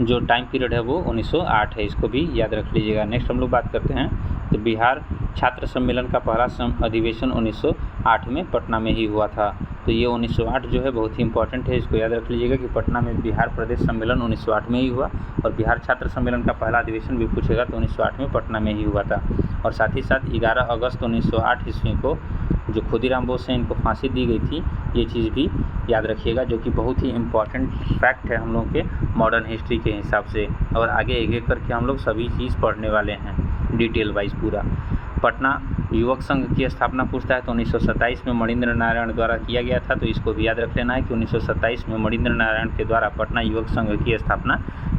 जो टाइम पीरियड है वो 1908 है, इसको भी याद रख लीजिएगा। नेक्स्ट हम लोग बात करते हैं तो बिहार छात्र सम्मेलन का पहला अधिवेशन 1908 में पटना में ही हुआ था। तो ये 1908 जो है बहुत ही इंपॉर्टेंट है, इसको याद रख लीजिएगा कि पटना में बिहार प्रदेश सम्मेलन 1908 में ही हुआ और बिहार छात्र सम्मेलन का पहला अधिवेशन भी पूछेगा तो 1908 में पटना में ही हुआ था। और साथ ही साथ 11 अगस्त 1908 ईस्वी को जो खुदीराम बोस हैं इनको फांसी दी गई थी, ये चीज़ भी याद रखिएगा, जो कि बहुत ही इम्पॉर्टेंट फैक्ट है हम लोग के मॉडर्न हिस्ट्री के हिसाब से। और आगे एक एक करके हम लोग सभी चीज़ पढ़ने वाले हैं डिटेल वाइज पूरा। पटना युवक संघ की स्थापना पूछता है तो 1927 में मणिंद्र नारायण द्वारा किया गया था, तो इसको भी याद रख लेना है कि 1927 में मणिंद्र नारायण के द्वारा पटना युवक संघ की स्थापना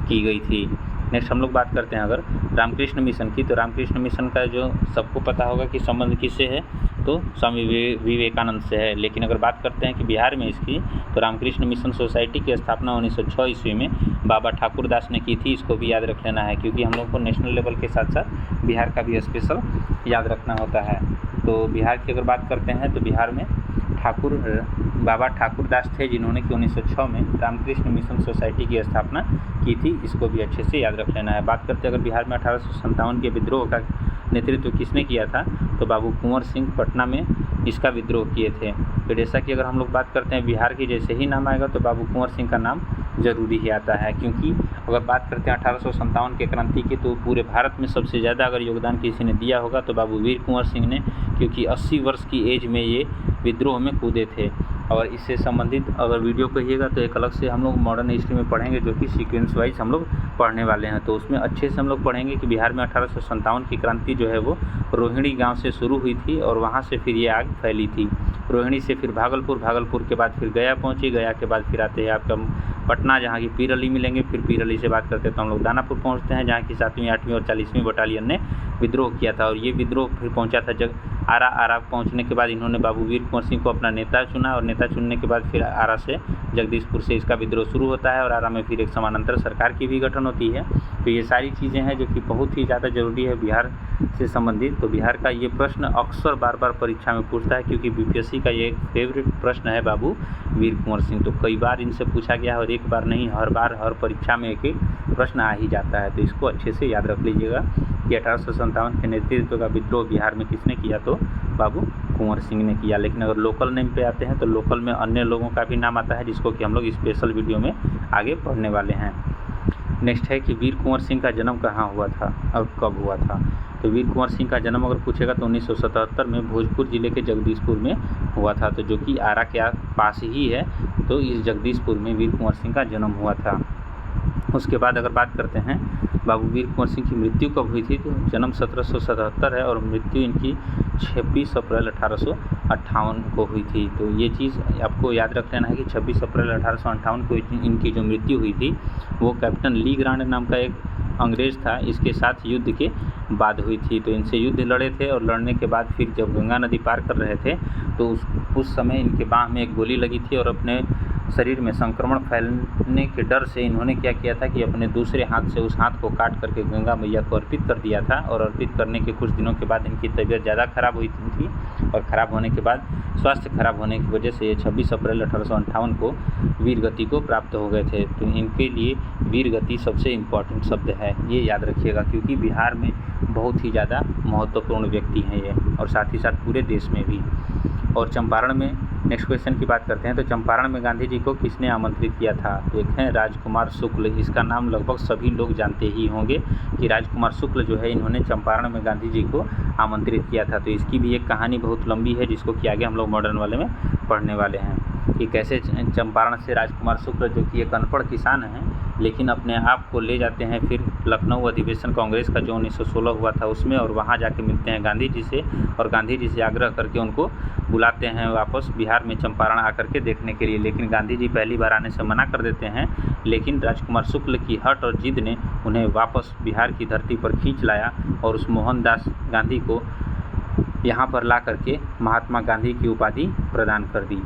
की गई थी। नेक्स्ट हम लोग बात करते हैं अगर रामकृष्ण मिशन की, तो रामकृष्ण मिशन का जो सबको पता होगा कि संबंध किससे है, तो स्वामी विवेकानंद से है। लेकिन अगर बात करते हैं कि बिहार में इसकी, तो रामकृष्ण मिशन सोसाइटी की स्थापना 1906 ईस्वी में बाबा ठाकुर दास ने की थी, इसको भी याद रख लेना है क्योंकि हम लोग को नेशनल लेवल के साथ साथ बिहार का भी स्पेशल याद रखना होता है। तो बिहार की अगर बात करते हैं तो बिहार में बाबा ठाकुर दास थे जिन्होंने कि 1906 में रामकृष्ण मिशन सोसाइटी की स्थापना की थी, इसको भी अच्छे से याद रख लेना है। बात करते हैं अगर बिहार में 1857 के विद्रोह का नेतृत्व किसने किया था, तो बाबू कुंवर सिंह पटना में इसका विद्रोह किए थे। तो जैसा कि अगर हम लोग बात करते हैं बिहार की, जैसे ही नाम आएगा तो बाबू कुंवर सिंह का नाम जरूरी ही आता है, क्योंकि अगर बात करते हैं 1857 के क्रांति की, तो पूरे भारत में सबसे ज़्यादा अगर योगदान किसी ने दिया होगा तो बाबू वीर कुंवर सिंह ने, क्योंकि 80 वर्ष की एज में ये विद्रोह में कूदे थे। और इससे संबंधित अगर वीडियो कहिएगा तो एक अलग से हम लोग मॉडर्न हिस्ट्री में पढ़ेंगे, जो कि सीक्वेंस वाइज हम लोग पढ़ने वाले हैं। तो उसमें अच्छे से हम लोग पढ़ेंगे कि बिहार में 1857 की क्रांति जो है वो रोहिणी गांव से शुरू हुई थी और वहां से फिर ये आग फैली थी। रोहिणी से फिर भागलपुर, भागलपुर के बाद फिर गया पहुंची, गया के बाद फिर आते हैं आपका पटना, जहाँ की पीर अली मिलेंगे। फिर पीर अली से बात करते हैं तो हम लोग दानापुर पहुँचते हैं, जहाँ की 7वीं, 8वीं और 40वीं बटालियन ने विद्रोह किया था। और ये विद्रोह फिर पहुँचा था जब आरा पहुँचने के बाद इन्होंने बाबू वीर कुंवर सिंह को अपना नेता चुना और नेता चुनने के बाद फिर आरा से जगदीशपुर से इसका विद्रोह शुरू होता है और आरा में फिर एक समानांतर सरकार की भी गठन होती है। तो ये सारी चीज़ें हैं जो कि बहुत ही ज़्यादा ज़रूरी है बिहार से संबंधित। तो बिहार का ये प्रश्न अक्सर बार बार परीक्षा में पूछता है, क्योंकि बीपीएससी का ये फेवरेट प्रश्न है बाबू वीर कुंवर सिंह। तो कई बार इनसे पूछा गया और एक बार नहीं, हर बार हर परीक्षा में एक एक प्रश्न आ ही जाता है। तो इसको अच्छे से याद रख लीजिएगा कि 1857 के नेतृत्व का विद्रोह बिहार में किसने किया, तो बाबू कुंवर सिंह ने किया। लेकिन अगर लोकल नेम पे आते हैं तो लोकल में अन्य लोगों का भी नाम आता है, जिसको कि हम लोग स्पेशल वीडियो में आगे पढ़ने वाले हैं। नेक्स्ट है कि वीर कुंवर सिंह का जन्म कहाँ हुआ था और कब हुआ था। तो वीर कुंवर सिंह का जन्म अगर पूछेगा तो 1977 में भोजपुर जिले के जगदीशपुर में हुआ था, तो जो कि आरा के पास ही है। तो इस जगदीशपुर में वीर कुंवर सिंह का जन्म हुआ था। उसके बाद अगर बात करते हैं बाबू वीर कुंवर सिंह की मृत्यु कब हुई थी, तो जन्म 1777 है और मृत्यु इनकी 26 अप्रैल 1858 को हुई थी। तो ये चीज़ आपको याद रख लेना है कि 26 अप्रैल 1858 को इनकी जो मृत्यु हुई थी वो कैप्टन ली ग्रांड नाम का एक अंग्रेज़ था, इसके साथ युद्ध के बाद हुई थी। तो इनसे युद्ध लड़े थे और लड़ने के बाद फिर जब गंगा नदी पार कर रहे थे तो उस समय इनके बाँह में एक गोली लगी थी और अपने शरीर में संक्रमण फैलने के डर से इन्होंने क्या किया था कि अपने दूसरे हाथ से उस हाथ को काट करके गंगा मैया को अर्पित कर दिया था। और अर्पित करने के कुछ दिनों के बाद इनकी तबीयत ज़्यादा खराब हुई थी और ख़राब होने के बाद स्वास्थ्य खराब होने की वजह से ये 26 अप्रैल 1858 को वीर गति को प्राप्त हो गए थे। तो इनके लिए वीर गति सबसे इम्पॉर्टेंट शब्द है, ये याद रखिएगा, क्योंकि बिहार में बहुत ही ज़्यादा महत्वपूर्ण व्यक्ति हैं ये, और साथ ही साथ पूरे देश में भी। और चंपारण में नेक्स्ट क्वेश्चन की बात करते हैं, तो चंपारण में गांधी जी को किसने आमंत्रित किया था। तो एक है राजकुमार शुक्ल, इसका नाम लगभग सभी लोग जानते ही होंगे कि राजकुमार शुक्ल जो है इन्होंने चंपारण में गांधी जी को आमंत्रित किया था। तो इसकी भी एक कहानी बहुत लंबी है, जिसको कि आगे हम लोग मॉडर्न वाले में पढ़ने वाले हैं कि कैसे चंपारण से राजकुमार शुक्ल जो कि एक अनपढ़ किसान हैं लेकिन अपने आप को ले जाते हैं फिर लखनऊ अधिवेशन कांग्रेस का जो 1916 हुआ था उसमें, और वहाँ जाके मिलते हैं गांधी जी से और गांधी जी से आग्रह करके उनको बुलाते हैं वापस बिहार में चंपारण आकर के देखने के लिए। लेकिन गांधी जी पहली बार आने से मना कर देते हैं, लेकिन राजकुमार शुक्ल की हट और जिद ने उन्हें वापस बिहार की धरती पर खींच लाया और उस मोहनदास गांधी को यहाँ पर ला करके महात्मा गांधी की उपाधि प्रदान कर दी।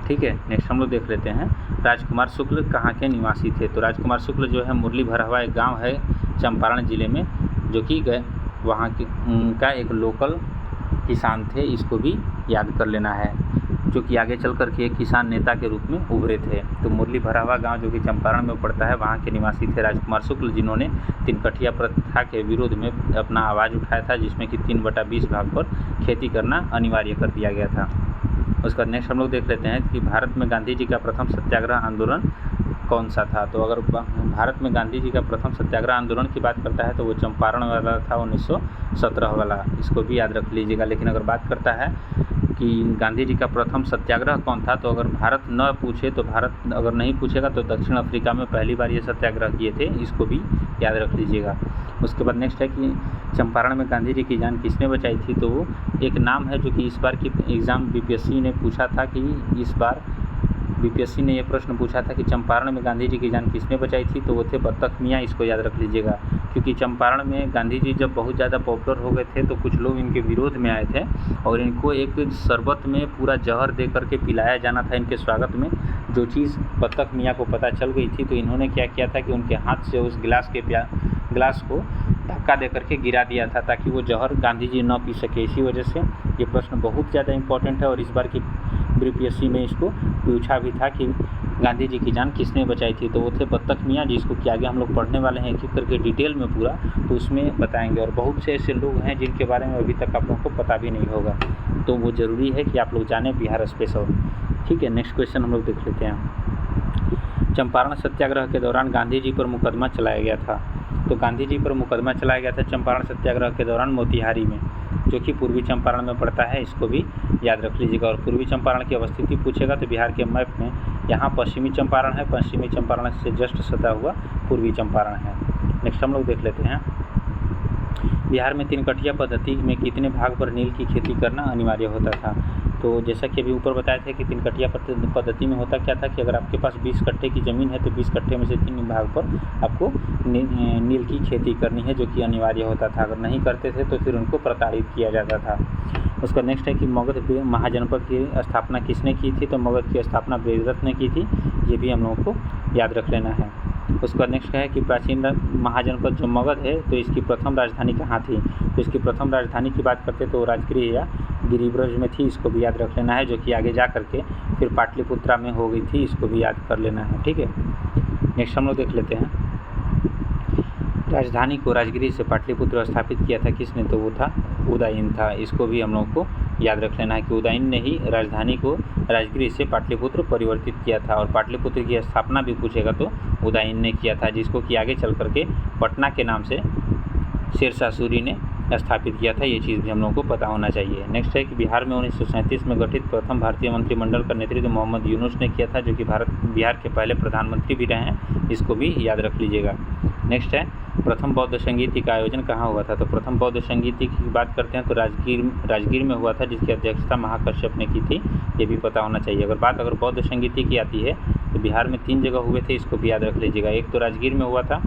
ठीक है, नेक्स्ट हम लोग देख लेते हैं राजकुमार शुक्ल कहाँ के निवासी थे। तो राजकुमार शुक्ल जो है मुरली भरहवा एक गांव है चंपारण ज़िले में, जो कि वहाँ की उनका एक लोकल किसान थे, इसको भी याद कर लेना है, जो कि आगे चल कर के एक किसान नेता के रूप में उभरे थे। तो मुरली भरहवा गांव जो कि चंपारण में पड़ता है, वहाँ के निवासी थे राजकुमार शुक्ल, जिन्होंने 3 कठिया प्रथा के विरोध में अपना आवाज़ उठाया था, जिसमें कि 3/20 भाग पर खेती करना अनिवार्य कर दिया गया था। उसके बाद नेक्स्ट हम लोग देख लेते हैं कि भारत में गांधी जी का प्रथम सत्याग्रह आंदोलन कौन सा था। तो अगर भारत में गांधी जी का प्रथम सत्याग्रह आंदोलन की बात करता है तो वो चंपारण वाला था, 1917 वाला, इसको भी याद रख लीजिएगा। लेकिन अगर बात करता है कि गांधी जी का प्रथम सत्याग्रह कौन था, तो अगर भारत न पूछे तो भारत अगर नहीं पूछेगा तो दक्षिण अफ्रीका में पहली बार ये सत्याग्रह किए थे, इसको भी याद रख लीजिएगा। उसके बाद नेक्स्ट है कि चंपारण में गांधी जी की जान किसने बचाई थी। तो वो एक नाम है जो कि इस बार की एग्ज़ाम बीपीएससी ने पूछा था कि इस बार बीपीएससी ने ये प्रश्न पूछा था कि चंपारण में गांधी जी की जान किसने बचाई थी, तो वो थे बत्तख मियाँ, इसको याद रख लीजिएगा। क्योंकि चंपारण में गांधी जी जब बहुत ज़्यादा पॉपुलर हो गए थे तो कुछ लोग इनके विरोध में आए थे और इनको एक शरबत में पूरा जहर दे करके पिलाया जाना था इनके स्वागत में। जो चीज़ बत्तख मियाँ को पता चल गई थी तो इन्होंने क्या किया था कि उनके हाथ से उस गिलास को धक्का दे करके गिरा दिया था ताकि वो जहर गांधी जी न पी सके। इसी वजह से ये प्रश्न बहुत ज़्यादा इम्पोर्टेंट है और इस बार की बीपीएससी में इसको पूछा भी था कि गांधी जी की जान किसने बचाई थी। तो वो थे बत्तख मियाँ, जिसको कि आगे हम लोग पढ़ने वाले हैं एक एक करके डिटेल में पूरा, तो उसमें बताएंगे। और बहुत से ऐसे लोग हैं जिनके बारे में अभी तक आप लोगों को पता भी नहीं होगा, तो वो ज़रूरी है कि आप लोग जानें बिहार स्पेशल। ठीक है, नेक्स्ट क्वेश्चन हम लोग देख लेते हैं। चंपारण सत्याग्रह के दौरान गांधी जी पर मुकदमा चलाया गया था। तो गांधी जी पर मुकदमा चलाया गया था चंपारण सत्याग्रह के दौरान मोतिहारी में, जो कि पूर्वी चंपारण में पड़ता है, इसको भी याद रख लीजिएगा। और पूर्वी चंपारण की अवस्थिति पूछेगा तो बिहार के मैप में यहाँ पश्चिमी चंपारण है, पश्चिमी चंपारण से जस्ट सटा हुआ पूर्वी चंपारण है। नेक्स्ट हम लोग देख लेते हैं बिहार में 3 कठिया पद्धति में कितने भाग पर नील की खेती करना अनिवार्य होता था। तो जैसा कि अभी ऊपर बताए थे कि 3 कठिया पद्धति में होता क्या था कि अगर आपके पास 20 कट्ठे की ज़मीन है तो 20 कट्ठे में से 3 भाग पर आपको नील की खेती करनी है, जो कि अनिवार्य होता था। अगर नहीं करते थे तो फिर उनको प्रताड़ित किया जाता था। उसका नेक्स्ट है कि मगध महाजनपद की स्थापना किसने की थी, तो मगध की स्थापना वेदव्रत ने की थी, ये भी हम लोगों को याद रख लेना है। उसका नेक्स्ट है कि प्राचीन महाजनपद जो मगध है तो इसकी प्रथम राजधानी कहाँ थी, तो इसकी प्रथम राजधानी की बात करते तो राजगृह या गिरिब्रज में थी, इसको भी याद रख लेना है, जो कि आगे जा करके फिर पाटलिपुत्रा में हो गई थी, इसको भी याद कर लेना है। ठीक है, नेक्स्ट हम लोग देख लेते हैं, राजधानी को राजगृह से पाटलिपुत्र स्थापित किया था किसने, तो वो था उदयन था, इसको भी हम लोग को याद रख लेना है कि उदयन ने ही राजधानी को राजगृह से पाटलिपुत्र परिवर्तित किया था। और पाटलिपुत्र की स्थापना भी पूछेगा तो उदयन ने किया था, जिसको कि आगे चल करके पटना के नाम से शेरशाह सूरी ने स्थापित किया था, ये चीज़ भी हम लोगों को पता होना चाहिए। नेक्स्ट है कि बिहार में 1937 में गठित प्रथम भारतीय मंत्रिमंडल का नेतृत्व मोहम्मद यूनुस ने किया था, जो कि बिहार के पहले प्रधानमंत्री भी रहे हैं, इसको भी याद रख लीजिएगा। नेक्स्ट है प्रथम बौद्ध संगीति का आयोजन कहाँ हुआ था, तो प्रथम बौद्ध संगीति की बात करते हैं तो राजगीर में हुआ था, जिसकी अध्यक्षता महाकश्यप ने की थी, ये भी पता होना चाहिए। अगर बौद्ध संगीति की आती है तो बिहार में 3 जगह हुए थे, इसको भी याद रख लीजिएगा। एक तो राजगीर में हुआ था,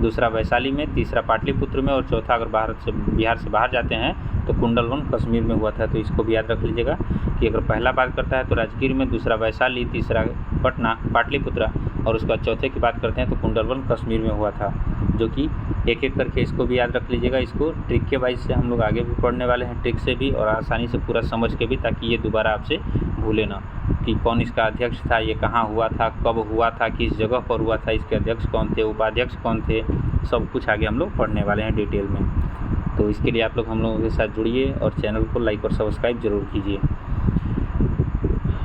दूसरा वैशाली में, तीसरा पाटलिपुत्र में, और चौथा अगर बिहार से बाहर जाते हैं तो कुंडलवन कश्मीर में हुआ था, तो इसको भी याद रख लीजिएगा कि अगर पहला बात करता है तो राजगीर में, दूसरा वैशाली, तीसरा पटना पाटलिपुत्र, और उसके बाद चौथे की बात करते हैं तो कुंडलवन कश्मीर में हुआ था, जो कि एक एक करके इसको भी याद रख लीजिएगा। इसको ट्रिक के वाइज से हम लोग आगे भी पढ़ने वाले हैं, ट्रिक से भी और आसानी से पूरा समझ के भी, ताकि ये दोबारा आपसे भूले ना कि कौन इसका अध्यक्ष था, ये कहाँ हुआ था, कब हुआ था, किस जगह पर हुआ था, इसके अध्यक्ष कौन थे, उपाध्यक्ष कौन थे, सब कुछ आगे हम लोग पढ़ने वाले हैं डिटेल में। तो इसके लिए आप लोग हम लोगों के साथ जुड़िए और चैनल को लाइक और सब्सक्राइब जरूर कीजिए।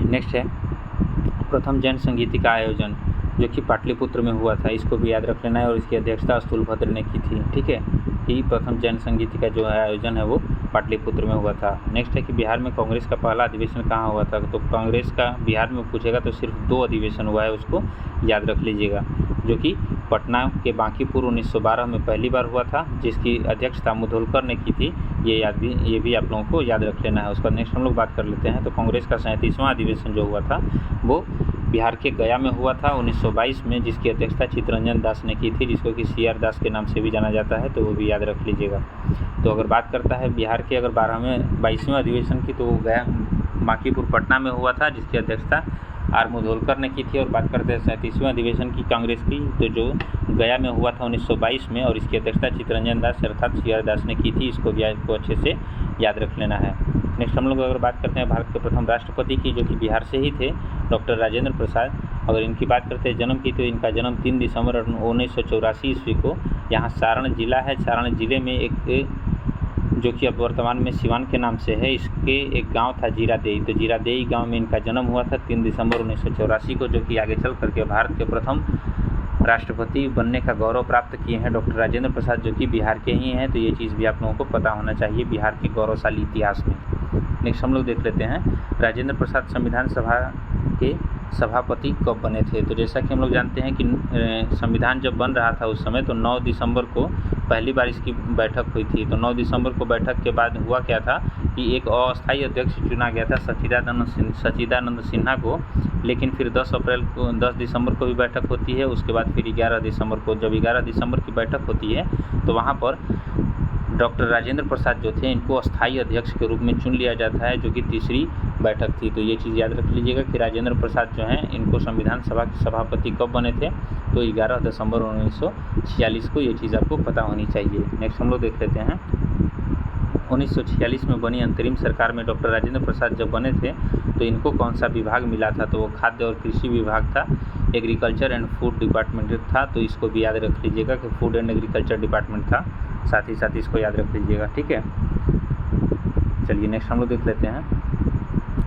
नेक्स्ट है प्रथम जैन संगीति का आयोजन, जो कि पाटलिपुत्र में हुआ था, इसको भी याद रख लेना है, और इसकी अध्यक्षता स्थूलभद्र ने की थी। ठीक है, कि प्रथम जैन संगीति का जो है आयोजन है वो पाटलिपुत्र में हुआ था। नेक्स्ट है कि बिहार में कांग्रेस का पहला अधिवेशन कहाँ हुआ था, तो कांग्रेस का बिहार में पूछेगा तो सिर्फ 2 अधिवेशन हुआ है, उसको याद रख लीजिएगा, जो कि पटना के बांकीपुर 1912 में पहली बार हुआ था, जिसकी अध्यक्षता मुधोलकर ने की थी, ये भी आप लोगों को याद रख लेना है। उसका नेक्स्ट हम लोग बात कर लेते हैं, तो कांग्रेस का 37वां अधिवेशन जो हुआ था वो बिहार के गया में हुआ था 1922 में, जिसकी अध्यक्षता चित्तरंजन दास ने की थी, जिसको कि CR दास के नाम से भी जाना जाता है, तो वो भी याद रख लीजिएगा। तो अगर बात करता है बिहार के अगर 22वें अधिवेशन की, तो वो गया बांकीपुर पटना में हुआ था, जिसकी अध्यक्षता R मुधोलकर ने की थी। और बात करते हैं 37वें अधिवेशन की कांग्रेस की, तो जो गया में हुआ था 1922 में, और इसकी अध्यक्षता चित्तरंजन दास अर्थात CR दास ने की थी, इसको भी आपको अच्छे से याद रख लेना है। नेक्स्ट हम लोग अगर बात करते हैं भारत के प्रथम राष्ट्रपति की, जो कि बिहार से ही थे, डॉक्टर राजेंद्र प्रसाद। अगर इनकी बात करते हैं जन्म की, तो इनका जन्म 3 दिसंबर 1984 ईस्वी को यहाँ सारण जिला है, सारण जिले में एक जो कि अब वर्तमान में सिवान के नाम से है, इसके एक गांव था जीरादेई, तो जीरादेई गांव में इनका जन्म हुआ था 3 दिसंबर 1984 को, जो कि आगे चल करके भारत के प्रथम राष्ट्रपति बनने का गौरव प्राप्त किए हैं डॉक्टर राजेंद्र प्रसाद, जो कि बिहार के ही हैं, तो ये चीज़ भी आप लोगों को पता होना चाहिए बिहार के गौरवशाली इतिहास में। नेक्स्ट हम लोग देख लेते हैं राजेंद्र प्रसाद संविधान सभा के सभापति कब बने थे, तो जैसा कि हम लोग जानते हैं कि संविधान जब बन रहा था उस समय, तो 9 दिसंबर को पहली बार इसकी बैठक हुई थी। तो 9 दिसंबर को बैठक के बाद हुआ क्या था कि एक अस्थायी अध्यक्ष चुना गया था सच्चिदानंद सिन्हा को, लेकिन फिर 10 दिसंबर को भी बैठक होती है, उसके बाद फिर 11 दिसंबर को, जब 11 दिसंबर की बैठक होती है तो वहाँ पर डॉक्टर राजेंद्र प्रसाद जो थे इनको अस्थायी अध्यक्ष के रूप में चुन लिया जाता है, जो कि तीसरी बैठक थी। तो ये चीज़ याद रख लीजिएगा कि राजेंद्र प्रसाद जो हैं इनको संविधान सभा के सभापति कब बने थे, तो 11 दिसंबर 1946 को, ये चीज़ आपको पता होनी चाहिए। नेक्स्ट हम लोग देख लेते हैं 1946 में बनी अंतरिम सरकार में डॉक्टर राजेंद्र प्रसाद जब बने थे तो इनको कौन सा विभाग मिला था, तो वो खाद्य और कृषि विभाग था, एग्रीकल्चर एंड फूड डिपार्टमेंट था, तो इसको भी याद रख लीजिएगा कि फूड एंड एग्रीकल्चर डिपार्टमेंट था, साथ ही साथ इसको याद रख लीजिएगा। ठीक है, चलिए नेक्स्ट हम लोग देख लेते हैं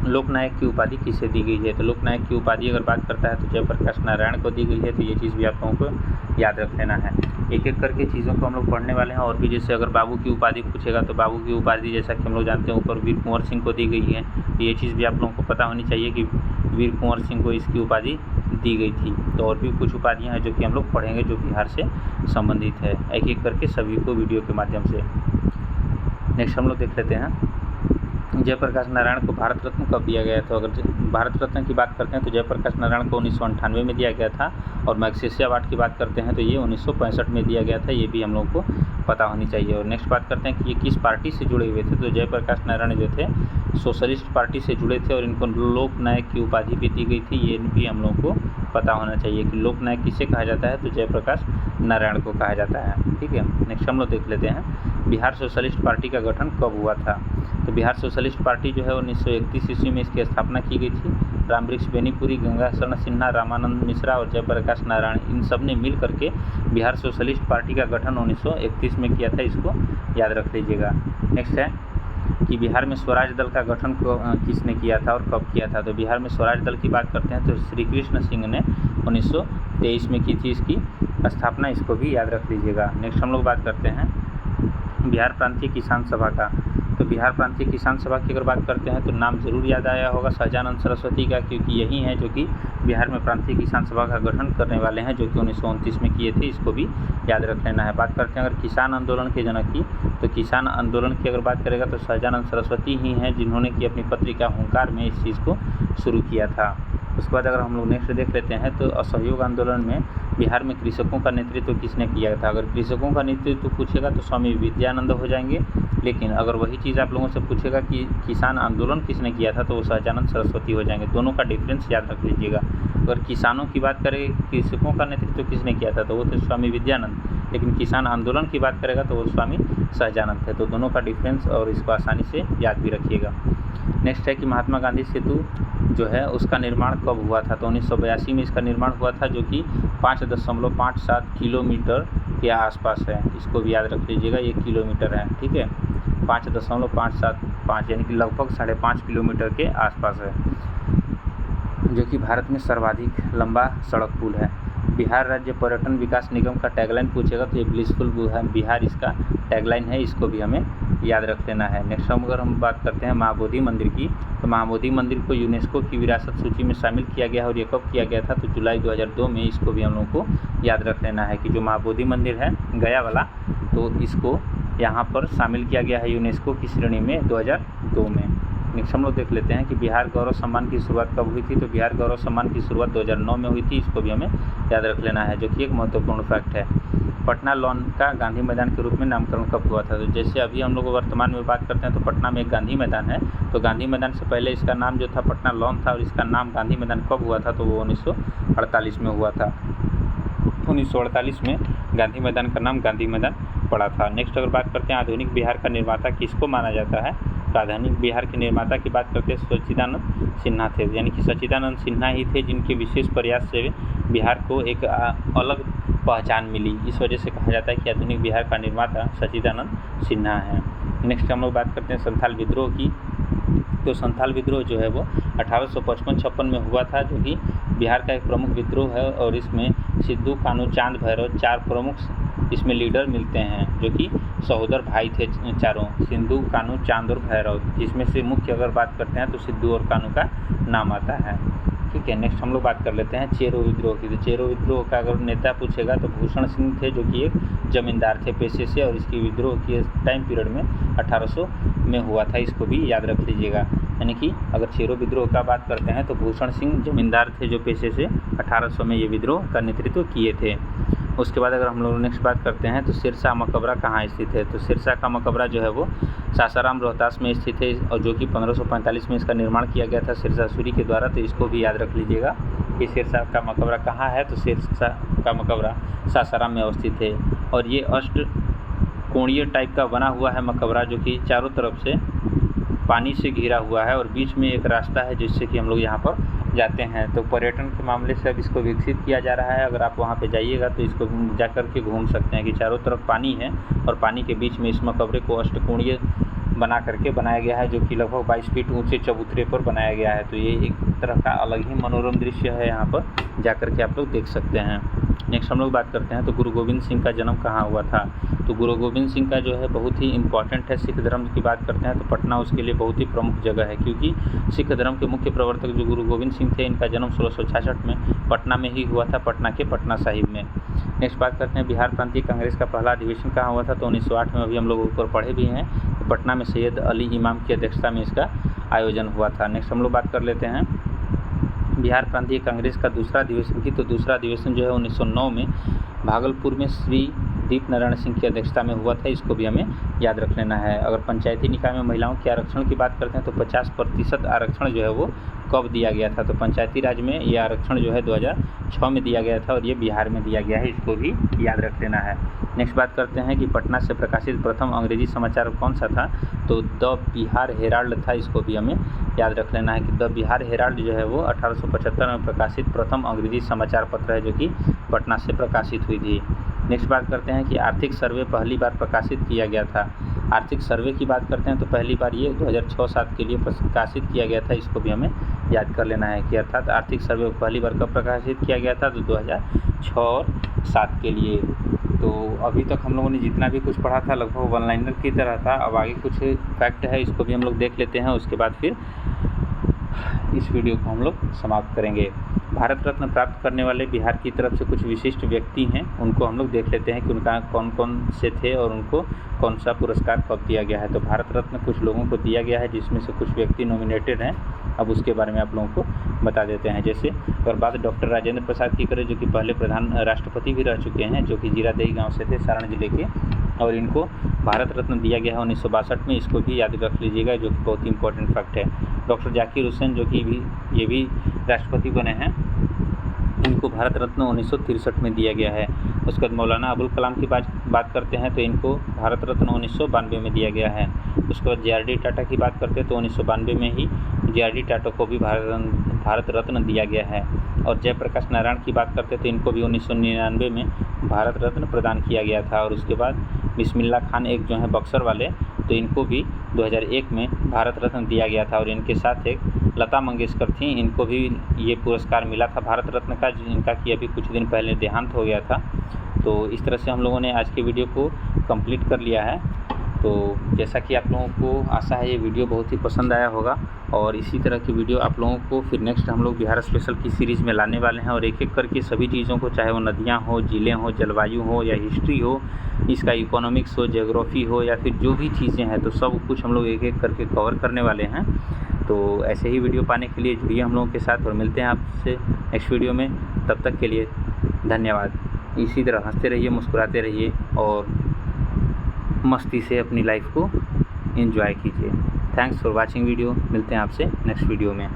लोकनायक की उपाधि किसे दी गई है, तो लोकनायक की उपाधि अगर बात करता है तो जयप्रकाश नारायण को दी गई है, तो ये चीज़ भी आप लोगों को याद रख लेना है। एक एक करके चीज़ों को हम लोग पढ़ने वाले हैं, और भी जैसे अगर बाबू की उपाधि पूछेगा तो बाबू की उपाधि जैसा कि हम लोग जानते हैं ऊपर वीर कुंवर सिंह को दी गई है, तो ये चीज़ भी आप लोगों को पता होनी चाहिए कि वीर कुंवर सिंह को इसकी उपाधि दी गई थी। तो और भी कुछ उपाधियाँ हैं जो कि हम लोग पढ़ेंगे जो बिहार से संबंधित है, एक एक करके सभी को वीडियो के माध्यम से। नेक्स्ट हम लोग देख लेते हैं जयप्रकाश नारायण को भारत रत्न कब दिया गया, तो अगर भारत रत्न की बात करते हैं तो जयप्रकाश नारायण को 1998 में दिया गया था, और मैग्सेसे अवार्ड की बात करते हैं तो ये 1965 में दिया गया था। ये भी हम लोग को पता होनी चाहिए। और नेक्स्ट बात करते हैं कि ये किस पार्टी से जुड़े हुए थे, तो जयप्रकाश नारायण जो थे सोशलिस्ट पार्टी से जुड़े थे, और इनको लोकनायक की उपाधि भी दी गई थी। ये भी हम लोग को पता होना चाहिए कि लोकनायक किसे कहा जाता है, तो जयप्रकाश नारायण को कहा जाता है। ठीक है, नेक्स्ट हम लोग देख लेते हैं बिहार सोशलिस्ट पार्टी का गठन कब हुआ था। तो बिहार सोशलिस्ट पार्टी जो है 1931 ईस्वी में इसकी स्थापना की गई थी। रामवृक्ष बेनीपुरी, गंगाशरण सिन्हा, रामानंद मिश्रा और जयप्रकाश नारायण, इन सब ने मिल करके बिहार सोशलिस्ट पार्टी का गठन 1931 में किया था। इसको याद रख लीजिएगा। नेक्स्ट है कि बिहार में स्वराज दल का गठन किसने किया था और कब किया था। तो बिहार में स्वराज दल की बात करते हैं तो श्री कृष्ण सिंह ने 1923 में की थी इसकी स्थापना। इसको भी याद रख लीजिएगा। नेक्स्ट हम लोग बात करते हैं बिहार प्रांतीय किसान सभा का। तो बिहार प्रांतीय किसान सभा की अगर बात करते हैं तो नाम जरूर याद आया होगा सहजानंद सरस्वती का, क्योंकि यही है जो कि बिहार में प्रांतीय किसान सभा का गठन करने वाले हैं, जो कि 1929 में किए थे। इसको भी याद रख लेना है। बात करते हैं अगर किसान आंदोलन के जनक की, तो किसान आंदोलन की अगर बात करेगा तो सहजानंद सरस्वती ही हैं जिन्होंने कि अपनी पत्रिका हुंकार में इस चीज़ को शुरू किया था। उसके बाद अगर हम लोग नेक्स्ट देख लेते हैं तो असहयोग आंदोलन में बिहार में कृषकों का नेतृत्व किसने किया था। अगर कृषकों का नेतृत्व पूछेगा तो स्वामी विवेकानंद हो जाएंगे, लेकिन अगर वही चीज़ आप लोगों से पूछेगा कि किसान आंदोलन किसने किया था तो वो सहजानंद सरस्वती हो जाएंगे। दोनों का डिफरेंस याद रख लीजिएगा। अगर किसानों की बात करें कृषकों का नेतृत्व किसने किया था तो वो थे स्वामी विवेकानंद, लेकिन किसान आंदोलन की बात करेगा तो वो स्वामी सहजानंद थे। तो दोनों का डिफरेंस और इसको आसानी से याद भी रखिएगा। नेक्स्ट है कि महात्मा गांधी सेतु जो है उसका निर्माण कब हुआ था। तो 1982 में इसका निर्माण हुआ था, जो कि 5.57 किलोमीटर के आसपास है। इसको भी याद रख लीजिएगा, 1 किलोमीटर है। ठीक है, 5.575 यानी कि लगभग 5.5 किलोमीटर के आसपास है, जो कि भारत में सर्वाधिक लंबा सड़क पुल है। बिहार राज्य पर्यटन विकास निगम का टैगलाइन पूछेगा तो ये ब्लिसफुल बिहार इसका टैगलाइन है। इसको भी हमें याद रख लेना है। नेक्स्ट अगर हम बात करते हैं महाबोधि मंदिर की, तो महाबोधि मंदिर को यूनेस्को की विरासत सूची में शामिल किया गया है, और ये कब किया गया था तो जुलाई 2002 में। इसको भी हम लोग को याद रख लेना है कि जो महाबोधि मंदिर है गया वाला, तो इसको यहाँ पर शामिल किया गया है यूनेस्को की श्रेणी में 2002 में। नेक्स्ट हम लोग देख लेते हैं कि बिहार गौरव सम्मान की शुरुआत कब हुई थी। तो बिहार गौरव सम्मान की शुरुआत 2009 में हुई थी। इसको भी हमें याद रख लेना है, जो कि एक महत्वपूर्ण फैक्ट है। पटना लॉन का गांधी मैदान के रूप में नामकरण कब हुआ था। तो जैसे अभी हम लोग वर्तमान में बात करते हैं तो पटना में एक गांधी मैदान है, तो गांधी मैदान से पहले इसका नाम जो था पटना लॉन था, और इसका नाम गांधी मैदान कब हुआ था तो वो 1948 में हुआ था। 1948 में गांधी मैदान का नाम गांधी मैदान पड़ा था। नेक्स्ट अगर बात करते हैं आधुनिक बिहार का निर्माता किसको माना जाता है, तो आधुनिक बिहार के निर्माता की बात करते हैं सच्चिदानंद सिन्हा थे, यानी कि सच्चिदानंद सिन्हा ही थे जिनके विशेष प्रयास से बिहार को एक अलग पहचान मिली। इस वजह से कहा जाता है कि आधुनिक बिहार का निर्माता सच्चिदानंद सिन्हा है। नेक्स्ट हम लोग बात करते हैं संथाल विद्रोह की। तो संथाल विद्रोह जो है वो 1855-56 में हुआ था, जो कि बिहार का एक प्रमुख विद्रोह है, और इसमें सिद्धू, कानू, चांद, भैरव 4 प्रमुख इसमें लीडर मिलते हैं, जो कि सहोदर भाई थे चारों, सिद्धू, कानू, चांद और भैरव, जिसमें से मुख्य अगर बात करते हैं तो सिद्धू और कानू का नाम आता है। ठीक है, नेक्स्ट हम लोग बात कर लेते हैं चेरो विद्रोह की। तो चेरो विद्रोह का अगर नेता पूछेगा तो भूषण सिंह थे, जो कि एक जमींदार थे पेशे से, और इसकी विद्रोह की टाइम पीरियड में 1800 में हुआ था। इसको भी याद रख लीजिएगा। यानी कि अगर चेरो विद्रोह का बात करते हैं तो भूषण सिंह जमींदार थे जो पेशे से 1800 में ये विद्रोह का नेतृत्व किए थे। उसके बाद अगर हम लोग नेक्स्ट बात करते हैं तो सिरसा मकबरा कहाँ स्थित है। तो सिरसा का मकबरा जो है वो सासाराम रोहतास में स्थित है, और जो कि 1545 में इसका निर्माण किया गया था सिरसा सूरी के द्वारा। तो इसको भी याद रख लीजिएगा कि सिरसा का मकबरा कहाँ है। तो सिरसा का मकबरा सासाराम में अवस्थित है, और ये अष्ट कोणीय टाइप का बना हुआ है मकबरा, जो कि चारों तरफ से पानी से घिरा हुआ है, और बीच में एक रास्ता है जिससे कि हम लोग यहाँ पर जाते हैं। तो पर्यटन के मामले से अब इसको विकसित किया जा रहा है। अगर आप वहाँ पे जाइएगा तो इसको जा कर के घूम सकते हैं कि चारों तरफ पानी है, और पानी के बीच में इस मकबरे को अष्टकोणीय बना करके बनाया गया है, जो कि लगभग 22 फीट ऊंचे चबूतरे पर बनाया गया है। तो ये एक तरह का अलग ही मनोरम दृश्य है, यहाँ पर जा कर के आप लोग देख सकते हैं। नेक्स्ट हम लोग बात करते हैं तो गुरु गोविंद सिंह का जन्म कहाँ हुआ था। तो गुरु गोविंद सिंह का जो है बहुत ही इम्पॉर्टेंट है। सिख धर्म की बात करते हैं तो पटना उसके लिए बहुत ही प्रमुख जगह है, क्योंकि सिख धर्म के मुख्य प्रवर्तक जो गुरु गोविंद सिंह थे, इनका जन्म 1666 में पटना में ही हुआ था, पटना के पटना साहिब में। नेक्स्ट बात करते हैं बिहार प्रांतीय कांग्रेस का पहला अधिवेशन कहाँ हुआ था। तो 1908 में, अभी हम लोग ऊपर पढ़े भी हैं। तो पटना में सैयद अली इमाम की अध्यक्षता में इसका आयोजन हुआ था। नेक्स्ट हम लोग बात कर लेते हैं बिहार प्रांतीय कांग्रेस का दूसरा अधिवेशन की, तो दूसरा अधिवेशन जो है 1909 में भागलपुर में श्री दीप नारायण सिंह की अध्यक्षता में हुआ था। इसको भी हमें याद रख लेना है। अगर पंचायती निकाय में महिलाओं के आरक्षण की बात करते हैं तो 50% आरक्षण जो है वो कब दिया गया था, तो पंचायती राज में ये आरक्षण जो है 2006 में दिया गया था और ये बिहार में दिया गया है। इसको भी याद रख लेना है। नेक्स्ट बात करते हैं कि पटना से प्रकाशित प्रथम अंग्रेजी समाचार कौन सा था, तो द बिहार हेराल्ड था। इसको भी हमें याद रख लेना है कि द बिहार हेराल्ड जो है वो 1875 में प्रकाशित प्रथम अंग्रेजी समाचार पत्र है जो कि पटना से प्रकाशित हुई थी। नेक्स्ट बात करते हैं कि आर्थिक सर्वे पहली बार प्रकाशित किया गया था। आर्थिक सर्वे की बात करते हैं तो पहली बार ये 2006-07 के लिए प्रकाशित किया गया था। इसको भी हमें याद कर लेना है कि अर्थात आर्थिक सर्वे पहली बार कब प्रकाशित किया गया था, तो 2006 और 2007 के लिए। तो अभी तक हम लोगों ने जितना भी कुछ पढ़ा था लगभग वन लाइनर की तरह था। अब आगे कुछ फैक्ट है, इसको भी हम लोग देख लेते हैं। उसके बाद फिर इस वीडियो को हम लोग समाप्त करेंगे। भारत रत्न प्राप्त करने वाले बिहार की तरफ से कुछ विशिष्ट व्यक्ति हैं, उनको हम लोग देख लेते हैं कि उनका कौन कौन से थे और उनको कौन सा पुरस्कार कब दिया गया है। तो भारत रत्न कुछ लोगों को दिया गया है जिसमें से कुछ व्यक्ति नॉमिनेटेड हैं। अब उसके बारे में आप लोगों को बता देते हैं। जैसे अगर बात डॉक्टर राजेंद्र प्रसाद की करें, जो कि पहले प्रधान राष्ट्रपति भी रह चुके हैं, जो कि जीरादेई गाँव से थे, सारण जिले के, और इनको भारत रत्न दिया गया है 1962 में। इसको भी याद रख लीजिएगा, जो कि बहुत ही इंपॉर्टेंट फैक्ट है। डॉक्टर जाकिर हुसैन जो कि ये भी राष्ट्रपति बने हैं, इनको भारत रत्न 1963 में दिया गया है। उसके बाद मौलाना अबुल कलाम की बात करते हैं तो इनको भारत रत्न 1992 में दिया गया है। उसके बाद JRD टाटा की बात करते हैं तो 1992 में ही JRD टाटा को भी भारत रत्न दिया गया है। और जयप्रकाश नारायण की बात करते हैं तो इनको भी 1999 में भारत रत्न प्रदान किया गया था। और उसके बाद बिस्मिल्ला खान एक जो हैं बक्सर वाले, तो इनको भी 2001 में भारत रत्न दिया गया था। और इनके साथ एक लता मंगेशकर थी, इनको भी ये पुरस्कार मिला था भारत रत्न का, जिनका कि अभी कुछ दिन पहले देहांत हो गया था। तो इस तरह से हम लोगों ने आज की वीडियो को कंप्लीट कर लिया है। तो जैसा कि आप लोगों को आशा है ये वीडियो बहुत ही पसंद आया होगा, और इसी तरह की वीडियो आप लोगों को फिर नेक्स्ट हम लोग बिहार स्पेशल की सीरीज़ में लाने वाले हैं। और एक एक करके सभी चीज़ों को, चाहे वो नदियाँ हो, ज़िले हों, जलवायु हो या हिस्ट्री हो, इसका इकोनॉमिक्स हो, ज्योग्राफी हो, या फिर जो भी चीज़ें हैं, तो सब कुछ हम लोग एक एक करके कवर करने वाले हैं। तो ऐसे ही वीडियो पाने के लिए जुड़िए हम लोगों के साथ, और मिलते हैं आपसे नेक्स्ट वीडियो में। तब तक के लिए धन्यवाद। इसी तरह हंसते रहिए, मुस्कुराते रहिए और मस्ती से अपनी लाइफ को एंजॉय कीजिए। Thanks for watching video. मिलते हैं आपसे नेक्स्ट वीडियो में।